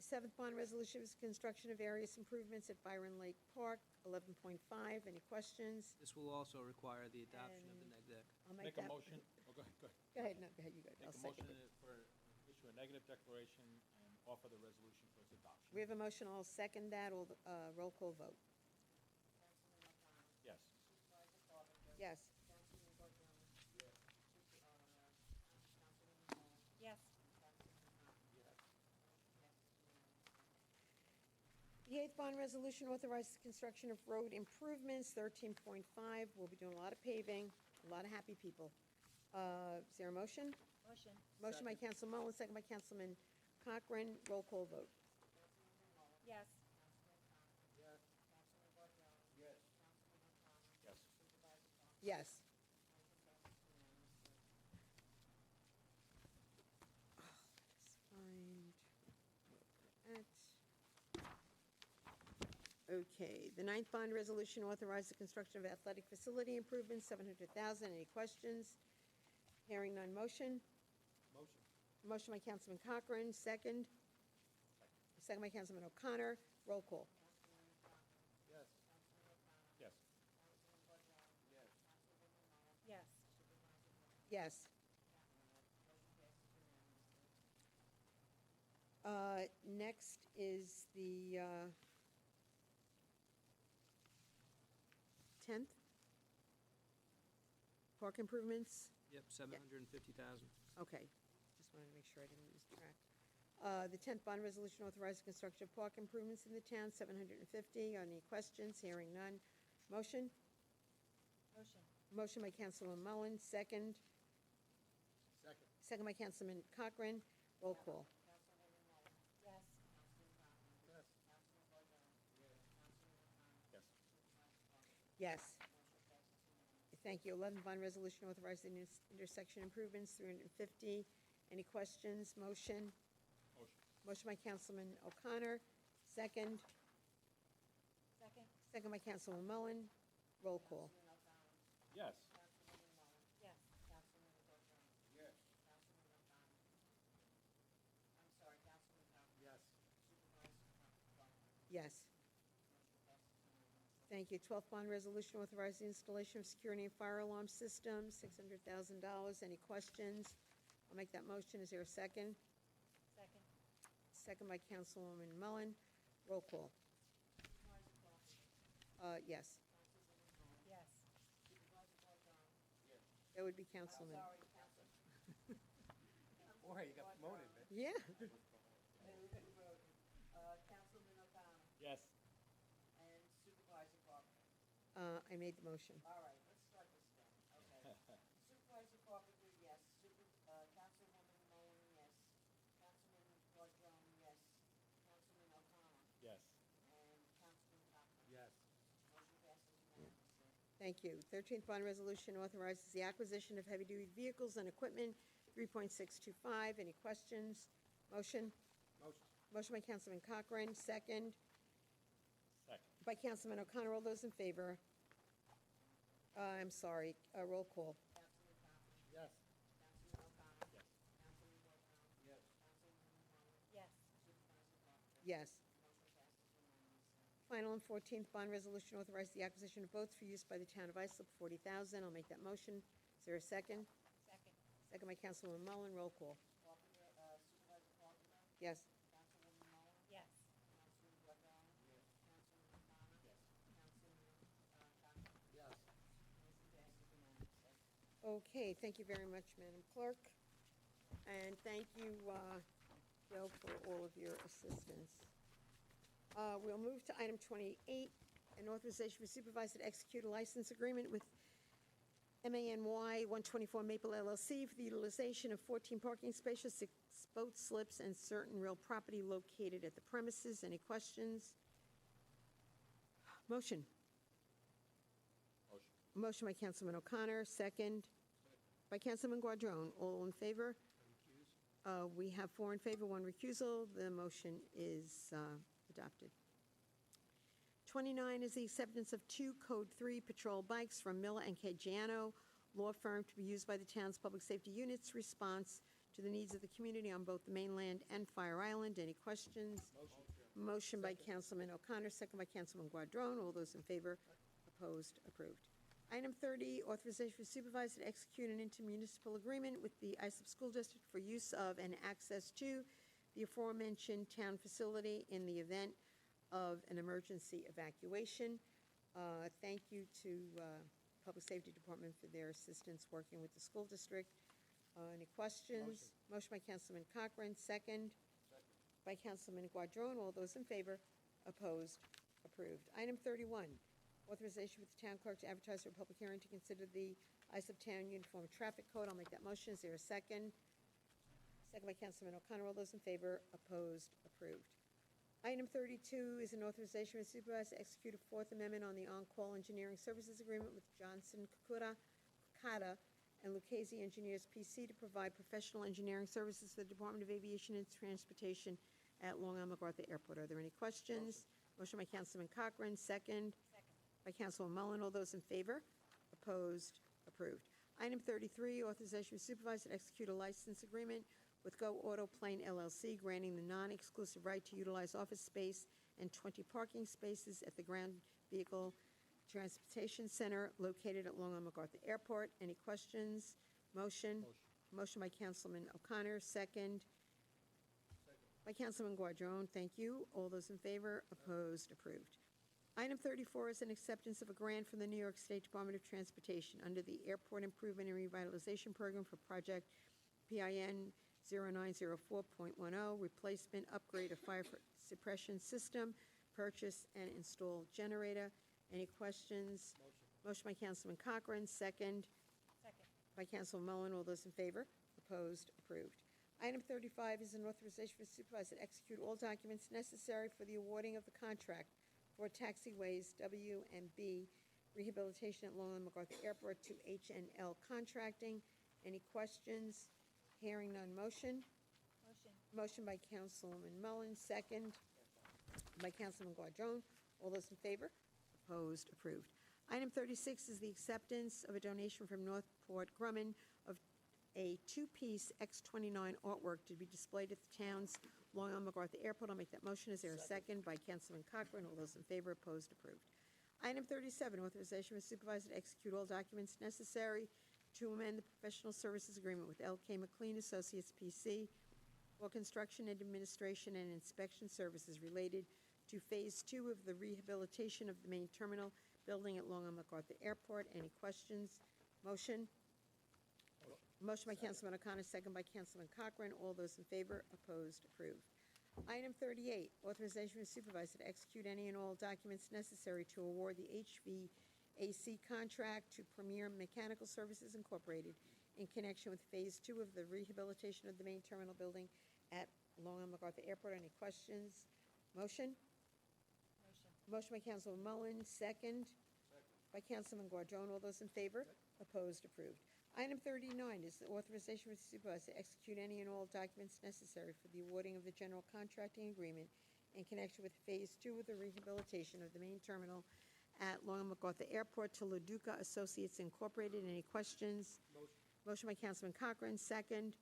Seventh bond resolution is construction of various improvements at Byron Lake Park, 11.5. Any questions? This will also require the adoption of the neg deck. I'll Make a that. motion. Oh, go ahead, go ahead. Go ahead, no, go ahead, you go. Make I'll a second motion it. for, issue a negative declaration and offer the resolution for its adoption. We have a motion, I'll second that. All, roll call vote. Yes. Yes. Yes. The eighth bond resolution authorizes construction of road improvements, 13.5. We'll be doing a lot of paving, a lot of happy people. Is there a motion? Motion. Motion by Councilman Mullen, second by Councilman Cochran. Roll call vote. Yes. Yes. Yes. Yes. Yes. Okay, the ninth bond resolution authorized the construction of athletic facility improvements, 700,000. Any questions? Hearing none. Motion? Motion. Motion by Councilman Cochran, second. Second by Councilman O'Connor. Roll call. Yes. Yes. Yes. Yes. Yes. Next is the 10th. Park improvements. Yep, 750,000. Okay, just wanted to make sure I didn't lose track. The 10th bond resolution authorized construction of park improvements in the town, 750. Any questions? Hearing none. Motion? Motion. Motion by Councilman Mullen, second. Second. Second by Councilman Cochran. Roll call. Yes. Yes. Yes. Thank you. 11th bond resolution authorizing intersection improvements, 350. Any questions? Motion? Motion. Motion by Councilman O'Connor, second. Second. Second by Councilman Mullen. Roll call. Yes. Yes. Yes. Yes. Thank you. 12th bond resolution authorizing installation of security and fire alarm systems, $600,000. Any questions? I'll make that motion. Is there a second? Second. Second by Councilwoman Mullen. Roll call. Yes. Yes. That would be Councilman. Boy, you got promoted, man. Yeah. Councilman O'Connor Yes. and Supervisor Carpenter. I made the motion. All right, let's start this again. Okay. Supervisor Carpenter, yes. Councilwoman Mullen, yes. Councilman Quadrone, yes. Councilman O'Connor Yes. and Councilman Cochran. Yes. Motion passes unanimously. Thank you. 13th bond resolution authorizes the acquisition of heavy-duty vehicles and equipment, 3.625. Any questions? Motion? Motion. Motion by Councilman Cochran, second. Second. By Councilman O'Connor. All those in favor? I'm sorry, roll call. Councilman Cochran. Yes. Councilman O'Connor. Yes. Councilman Quadrone. Yes. Councilwoman Mullen. Yes. Supervisor Carpenter. Yes. Motion passes unanimously. Final and 14th bond resolution authorizes the acquisition of boats for use by the town of Islip, 40,000. I'll make that motion. Is there a second? Second. Second by Councilwoman Mullen. Roll call. Carpenter, Supervisor Carpenter. Yes. Councilwoman Mullen. Yes. Councilman Quadrone. Yes. Councilman O'Connor. Yes. Councilman Cochran. Yes. Motion passes unanimously. Okay, thank you very much, Madam Clerk. And thank you, Joe, for all of your assistance. We'll move to item 28, an authorization for supervisor to execute a license agreement with MANY 124 Maple LLC for the utilization of 14 parking spaces, 6 boat slips, and certain real property located at the premises. Any questions? Motion. Motion by Councilman O'Connor, second by Councilman Guadrone. All in favor? We have 4 in favor, 1 recusal. The motion is adopted. 29 is the acceptance of 2 Code 3 patrol bikes from Miller and Caggiano Law Firm to be used by the town's public safety units response to the needs of the community on both the mainland and Fire Island. Any questions? Motion by Councilman O'Connor, second by Councilman Guadrone. All those in favor? Opposed? Approved. Item 30, authorization for supervisor to execute an intermunicipal agreement with the Islip School District for use of and access to the aforementioned town facility in the event of an emergency evacuation. Thank you to Public Safety Department for their assistance working with the school district. Any questions? Motion by Councilman Cochran, second by Councilman Guadrone. All those in favor? Opposed? Approved. Item 31, authorization with the town clerk to advertise for a public hearing to consider the Islip Town Uniform Traffic Code. I'll make that motion. Is there a second? Second by Councilman O'Connor. All those in favor? Opposed? Approved. Item 32 is an authorization for the supervisor to execute a Fourth Amendment on the on-call engineering services agreement with Johnson Kukata and Lucchese Engineers PC to provide professional engineering services for the Department of Aviation and Transportation at Long Island MacArthur Airport. Are there any questions? Motion by Councilman Cochran, second by Councilman Mullen. All those in favor? Opposed? Approved. Item 33, authorization for supervisor to execute a license agreement with Go Auto Plane LLC, granting the non-exclusive right to utilize office space and 20 parking spaces at the Ground Vehicle Transportation Center located at Long Island MacArthur Airport. Any questions? Motion. Motion by Councilman O'Connor, second by Councilman Guadrone. Thank you. All those in favor? Opposed? Approved. Item 34 is an acceptance of a grant from the New York State Department of Transportation under the Airport Improvement and Revitalization Program for Project PIN 0904.10, replacement, upgrade of fire suppression system, purchase and install generator. Any questions? Motion by Councilman Cochran, second by Councilman Mullen. All those in favor? Opposed? Approved. Item 35 is an authorization for the supervisor to execute all documents necessary for the awarding of the contract for taxiways W and B rehabilitation at Long Island MacArthur Airport to H&L Contracting. Any questions? Hearing none. Motion? Motion by Councilman Mullen, second by Councilman Guadrone. All those in favor? Opposed? Approved. Item 36 is the acceptance of a donation from Northport Grumman of a 2-piece X-29 artwork to be displayed at the town's Long Island MacArthur Airport. I'll make that motion. Is there a second by Councilman Cochran? All those in favor? Opposed? Approved. Item 37, authorization for supervisor to execute all documents necessary to amend the professional services agreement with L.K. McLean Associates PC for construction and administration and inspection services related to Phase 2 of the rehabilitation of the main terminal building at Long Island MacArthur Airport. Any questions? Motion? Motion by Councilman O'Connor, second by Councilman Cochran. All those in favor? Opposed? Approved. Item 38, authorization for supervisor to execute any and all documents necessary to award the HVAC contract to Premier Mechanical Services Incorporated in connection with Phase 2 of the rehabilitation of the main terminal building at Long Island MacArthur Airport. Any questions? Motion? Motion by Councilman Mullen, second by Councilman Guadrone. All those in favor? Opposed? Approved. Item 39 is the authorization for the supervisor to execute any and all documents necessary for the awarding of the general contracting agreement in connection with Phase 2 of the rehabilitation of the main terminal at Long Island MacArthur Airport to Leduca Associates Incorporated. Any questions? Motion by Councilman Cochran, second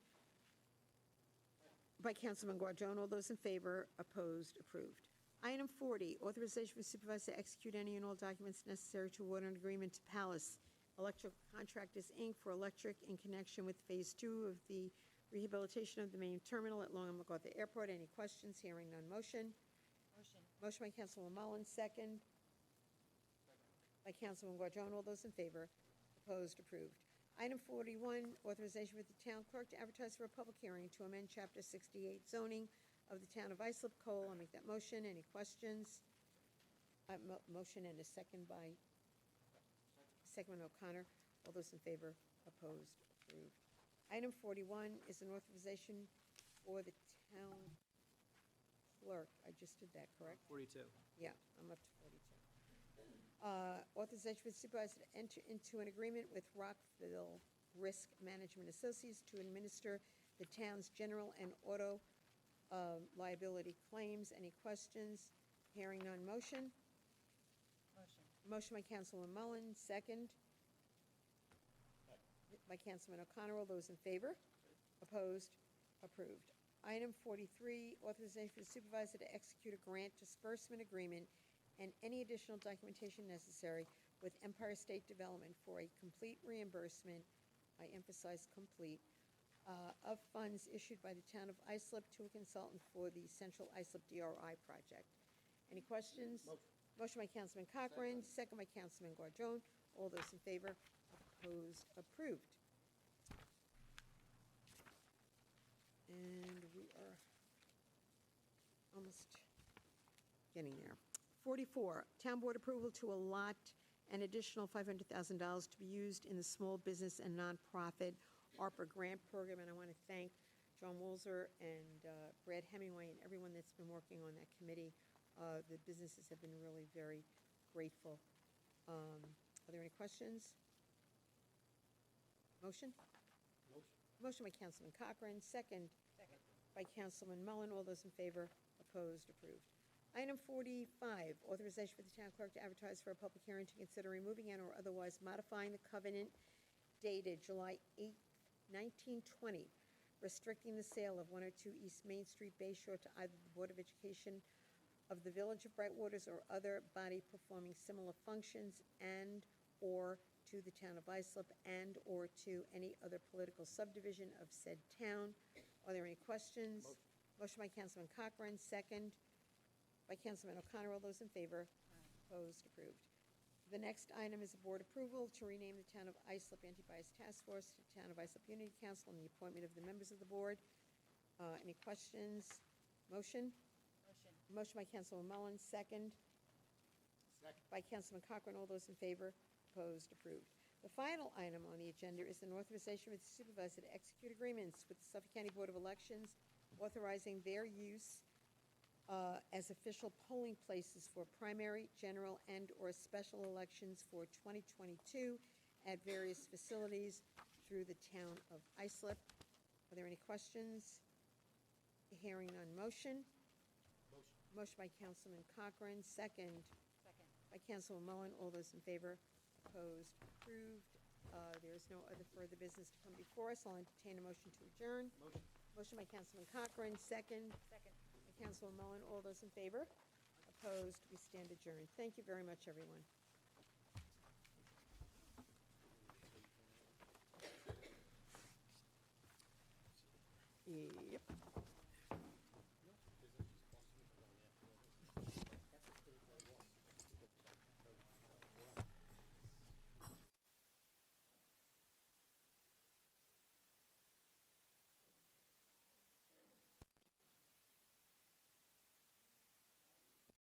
by Councilman Guadrone. All those in favor? Opposed? Approved. Item 40, authorization for supervisor to execute any and all documents necessary to award an agreement to Palace Electrical Contractors, Inc. for electric in connection with Phase 2 of the rehabilitation of the main terminal at Long Island MacArthur Airport. Any questions? Hearing none. Motion? Motion by Councilman Mullen, second by Councilman Guadrone. All those in favor? Opposed? Approved. Item 41, authorization with the town clerk to advertise for a public hearing to amend Chapter 68 zoning of the town of Islip Cole. I'll make that motion. Any questions? Motion and a second by O'Connor. All those in favor, opposed, approved. Item 41 is an authorization for the town clerk. I just did that, correct? 42. Yeah, I'm up to 42. Authorization for the supervisor to enter into an agreement with Rockville Risk Management Associates to administer the town's general and auto liability claims. Any questions? Hearing none. Motion? Motion by Councilman Mullen, second. By Councilman O'Connor. All those in favor? Opposed? Approved. Item 43, authorization for the supervisor to execute a grant disbursement agreement and any additional documentation necessary with Empire State Development for a complete reimbursement, I emphasize complete, of funds issued by the town of Islip to a consultant for the Central Islip DRI project. Any questions? Motion by Councilman Cochran, second by Councilman Guardone. All those in favor? Opposed? Approved. And we are almost getting there. 44, Town Board approval to allot an additional $500,000 to be used in the Small Business and Nonprofit ARPA Grant Program. And I want to thank John Woolzer and Brad Hemingway and everyone that's been working on that committee. The businesses have been really very grateful. Are there any questions? Motion? Motion by Councilman Cochran, second by Councilman Mullen. All those in favor, opposed, approved. Item 45, authorization for the town clerk to advertise for a public hearing to consider removing and or otherwise modifying the covenant dated July 8, 1920, restricting the sale of 102 East Main Street, Bay Shore, to either the Board of Education of the Village of Brightwaters or other body performing similar functions, and or to the town of Islip, and or to any other political subdivision of said town. Are there any questions? Motion by Councilman Cochran, second by Councilman O'Connor. All those in favor? Opposed? Approved. The next item is a board approval to rename the town of Islip Anti-Bias Task Force to Town of Islip Unity Council and the appointment of the members of the board. Any questions? Motion? Motion by Councilman Mullen, second by Councilman Cochran. All those in favor? Opposed? Approved. The final item on the agenda is an authorization with the supervisor to execute agreements with the Suffolk County Board of Elections, authorizing their use as official polling places for primary, general, and or special elections for 2022 at various facilities through the town of Islip. Are there any questions? Hearing none. Motion? Motion by Councilman Cochran, second by Councilman Mullen. All those in favor? Opposed? Approved. There is no other further business to come before us. I'll entertain a motion to adjourn. Motion by Councilman Cochran, second by Councilman Mullen. All those in favor? Opposed? We stand adjourned. Thank you very much, everyone.